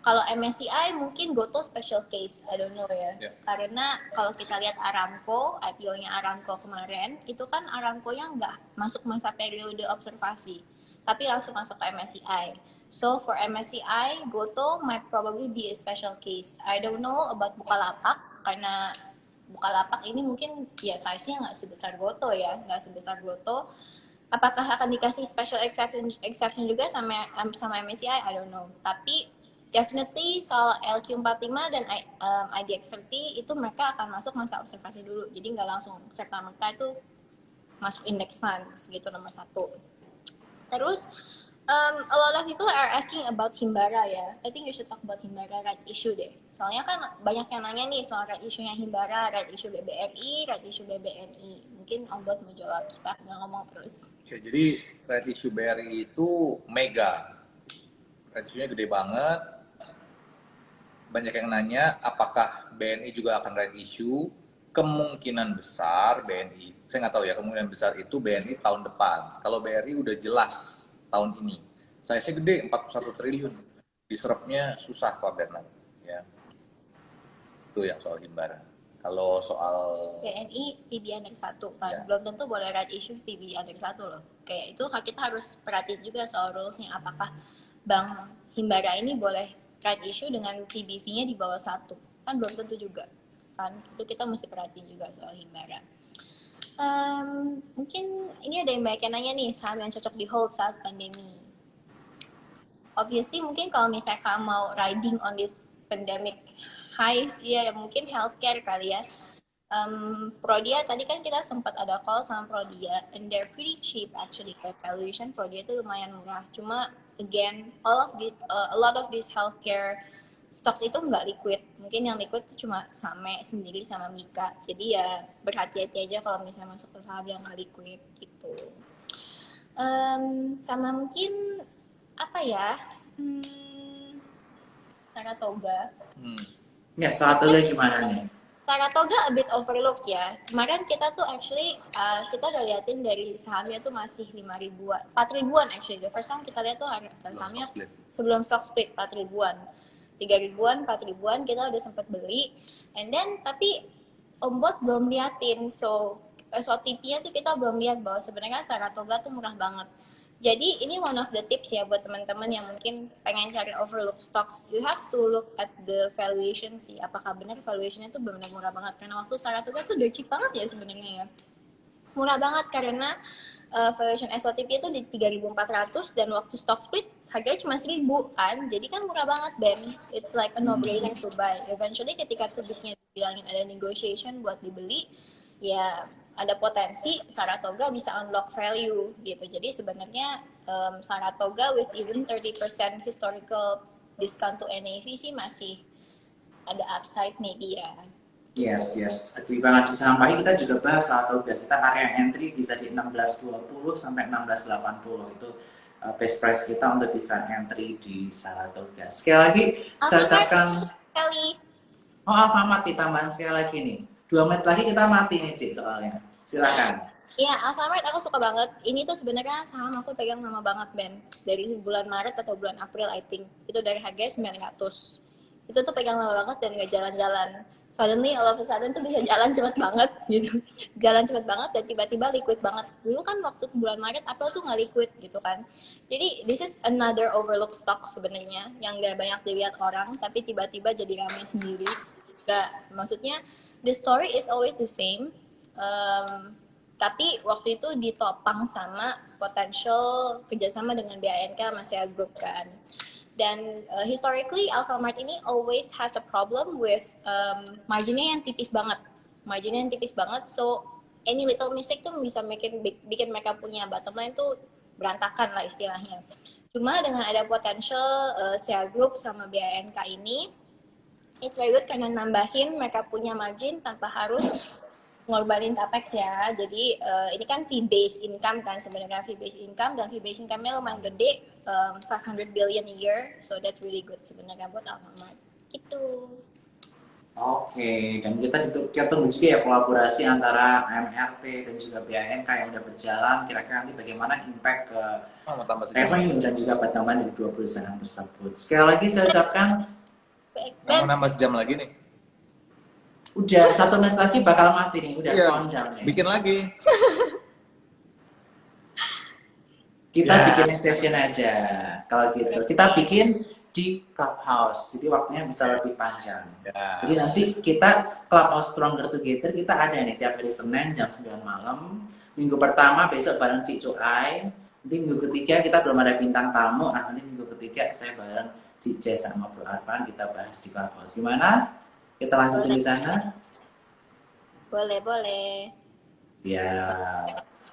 Kalau MSCI mungkin Gotoh special case, I don't know ya. Yeah. Karena kalau kita lihat Aramco, IPO-nya Aramco kemarin, itu kan Aramco-nya nggak masuk masa periode observasi, tapi langsung masuk ke MSCI. So for MSCI, Gotoh might probably be a special case. I don't know about Bukalapak, karena Bukalapak ini mungkin ya size-nya nggak sebesar Gotoh ya, nggak sebesar Gotoh. Apakah akan dikasih special exception juga sama MSCI? I don't know. Tapi definitely soal LQ45 dan IDX30 itu mereka akan masuk masa observasi dulu. Jadi nggak langsung serta-merta itu masuk index funds gitu, nomor satu. Terus a lot of people are asking about Himbara ya. I think you should talk about Himbara right issue deh. Soalnya kan banyak yang nanya nih soal right issue-nya Himbara, right issue BBRI, right issue BBNI. Mungkin mungkin Om Bot mau jawab supaya nggak ngomong terus. Ya, jadi red issue BRI itu mega. Red issue-nya gede banget. Banyak yang nanya apakah BNI juga akan red issue. Kemungkinan besar BNI, saya nggak tahu ya, kemungkinan besar itu BNI tahun depan. Kalau BRI udah jelas tahun ini. Saya sih gede, 41 triliun. Diserapnya susah Pak Bernard. Ya. Itu yang soal Himbara. Kalau soal BNI PB Annex 1 kan, Ya. belum tentu boleh right issue PB Annex 1 loh. Kayak itu kita harus perhatiin juga soal rulesnya, apakah Bank Himbara ini boleh right issue dengan TBV-nya di bawah 1. Kan belum tentu juga. Kan itu kita mesti perhatiin juga soal Himbara. Mungkin ini ada yang banyak yang nanya nih, saham yang cocok di hold saat pandemi. Obviously mungkin kalau misalnya kamu mau riding on this pandemic highs, ya mungkin healthcare kali ya. Prodia tadi kan kita sempat ada call sama Prodia, and they're pretty cheap actually. Valuation Prodia itu lumayan murah. Cuma again, a lot of these healthcare stocks itu nggak liquid. Mungkin yang liquid itu cuma Same sendiri sama Mika. Jadi ya berhati-hati aja kalau misalnya masuk ke saham yang nggak liquid gitu. Sama mungkin apa ya? Saratoga. Ya, satu lagi gimana nih? Saratoga a bit overlooked ya. Kemarin kita tuh actually kita udah liatin dari sahamnya tuh masih 5 ribuan, 4 ribuan actually. The first time kita lihat tuh sahamnya sebelum stock split 4 ribuan. 3 ribuan, 4 ribuan kita udah sempat beli. And then tapi Om Bot belum liatin. So SOTP-nya tuh kita belum lihat bahwa sebenarnya Saratoga tuh murah banget. Jadi ini one of the tips ya buat teman-teman yang mungkin pengen cari overlook stocks. You have to look at the valuation sih. Apakah benar valuationnya tuh benar-benar murah banget? Karena waktu Saratoga tuh udah cheap banget ya sebenarnya ya. Murah banget karena valuation SOTP itu di 3.400 dan waktu stock split harganya cuma 1.000 kan. Jadi kan murah banget Ben. It's like a no-brainer to buy. Eventually ketika tubuhnya dibilangin ada negotiation buat dibeli, ya ada potensi Saratoga bisa unlock value gitu. Jadi sebenarnya Saratoga with even 30% historical discount to NAV sih masih ada upside maybe ya. Yes, agree banget. Di saham pagi kita juga bahas Saratoga. Kita area entry bisa di 1620 sampai 1680 itu best price kita untuk bisa entry di Saratoga. Sekali lagi saya ucapkan Alfamart ditambahin sekali lagi nih. 2 menit lagi kita mati nih Cik soalnya. Silakan. Iya, Alfamart aku suka banget. Ini tuh sebenarnya saham aku pegang lama banget Ben. Dari bulan Maret atau bulan April I think. Itu dari harganya 900. Itu tuh pegang lama banget dan nggak jalan-jalan. Suddenly all of a sudden tuh bisa jalan cepet banget gitu. Jalan cepet banget dan tiba-tiba liquid banget. Dulu kan waktu bulan Maret, April tuh nggak liquid gitu kan. Jadi this is another overlooked stock sebenarnya yang nggak banyak dilihat orang, tapi tiba-tiba jadi ramai sendiri. Gak, maksudnya the story is always the same. Tapi waktu itu ditopang sama potential kerjasama dengan BANK Masea Group kan. Dan historically Alfamart ini always has a problem with marginnya yang tipis banget. Marginnya yang tipis banget, so any little mistake tuh bisa bikin mereka punya bottom line tuh berantakan lah istilahnya. Cuma dengan ada potential Sea Group sama BANK ini, it's very good karena nambahin mereka punya margin tanpa harus ngorbanin capex ya. Jadi ini kan fee based income kan sebenarnya, fee based income, dan fee based income-nya lumayan gede, 500 billion a year, so that's really good sebenarnya buat Alfamart gitu. Oke, dan kita tunggu juga ya kolaborasi antara MRT dan juga BANK yang udah berjalan. Kira-kira nanti bagaimana impact ke revenue dan juga pertambahan dari 2 perusahaan tersebut. Sekali lagi saya ucapkan mau nambah sejam lagi nih. Udah 1 menit lagi bakal mati nih, udah jam nih. Bikin lagi. Kita bikin next session aja. Kalau gitu, kita bikin di Clubhouse. Jadi waktunya bisa lebih panjang. Jadi nanti kita Clubhouse Stronger Together kita ada nih tiap hari Senin jam 9 malam. Minggu pertama besok bareng Cik Coai. Nanti minggu ketiga kita belum ada bintang tamu. Nah, nanti minggu ketiga saya bareng Cik Jess sama Bro Arfan kita bahas di Clubhouse. Gimana? Kita lanjutin di sana? Boleh. Ya.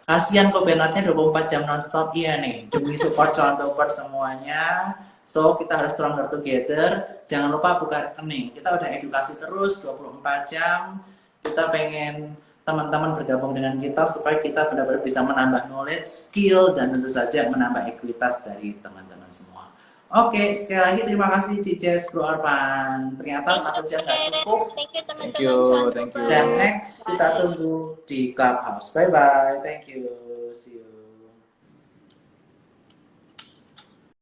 Kasihan kok Bernardnya 24 jam nonstop iya nih. Demi support contoh semuanya. So, kita harus stronger together. Jangan lupa buka rekening. Kita udah edukasi terus 24 jam. Kita pengen teman-teman bergabung dengan kita supaya kita benar-benar bisa menambah knowledge, skill, dan tentu saja menambah ekuitas dari teman-teman semua. Oke, sekali lagi terima kasih Cices, Bro Arpan. Ternyata Thank 1 jam you, nggak Ren. cukup. Thank you Thank teman-teman you, Cuan thank you. Troopers. Dan next kita Bye. tunggu di Clubhouse. Bye bye. Thank you. See you.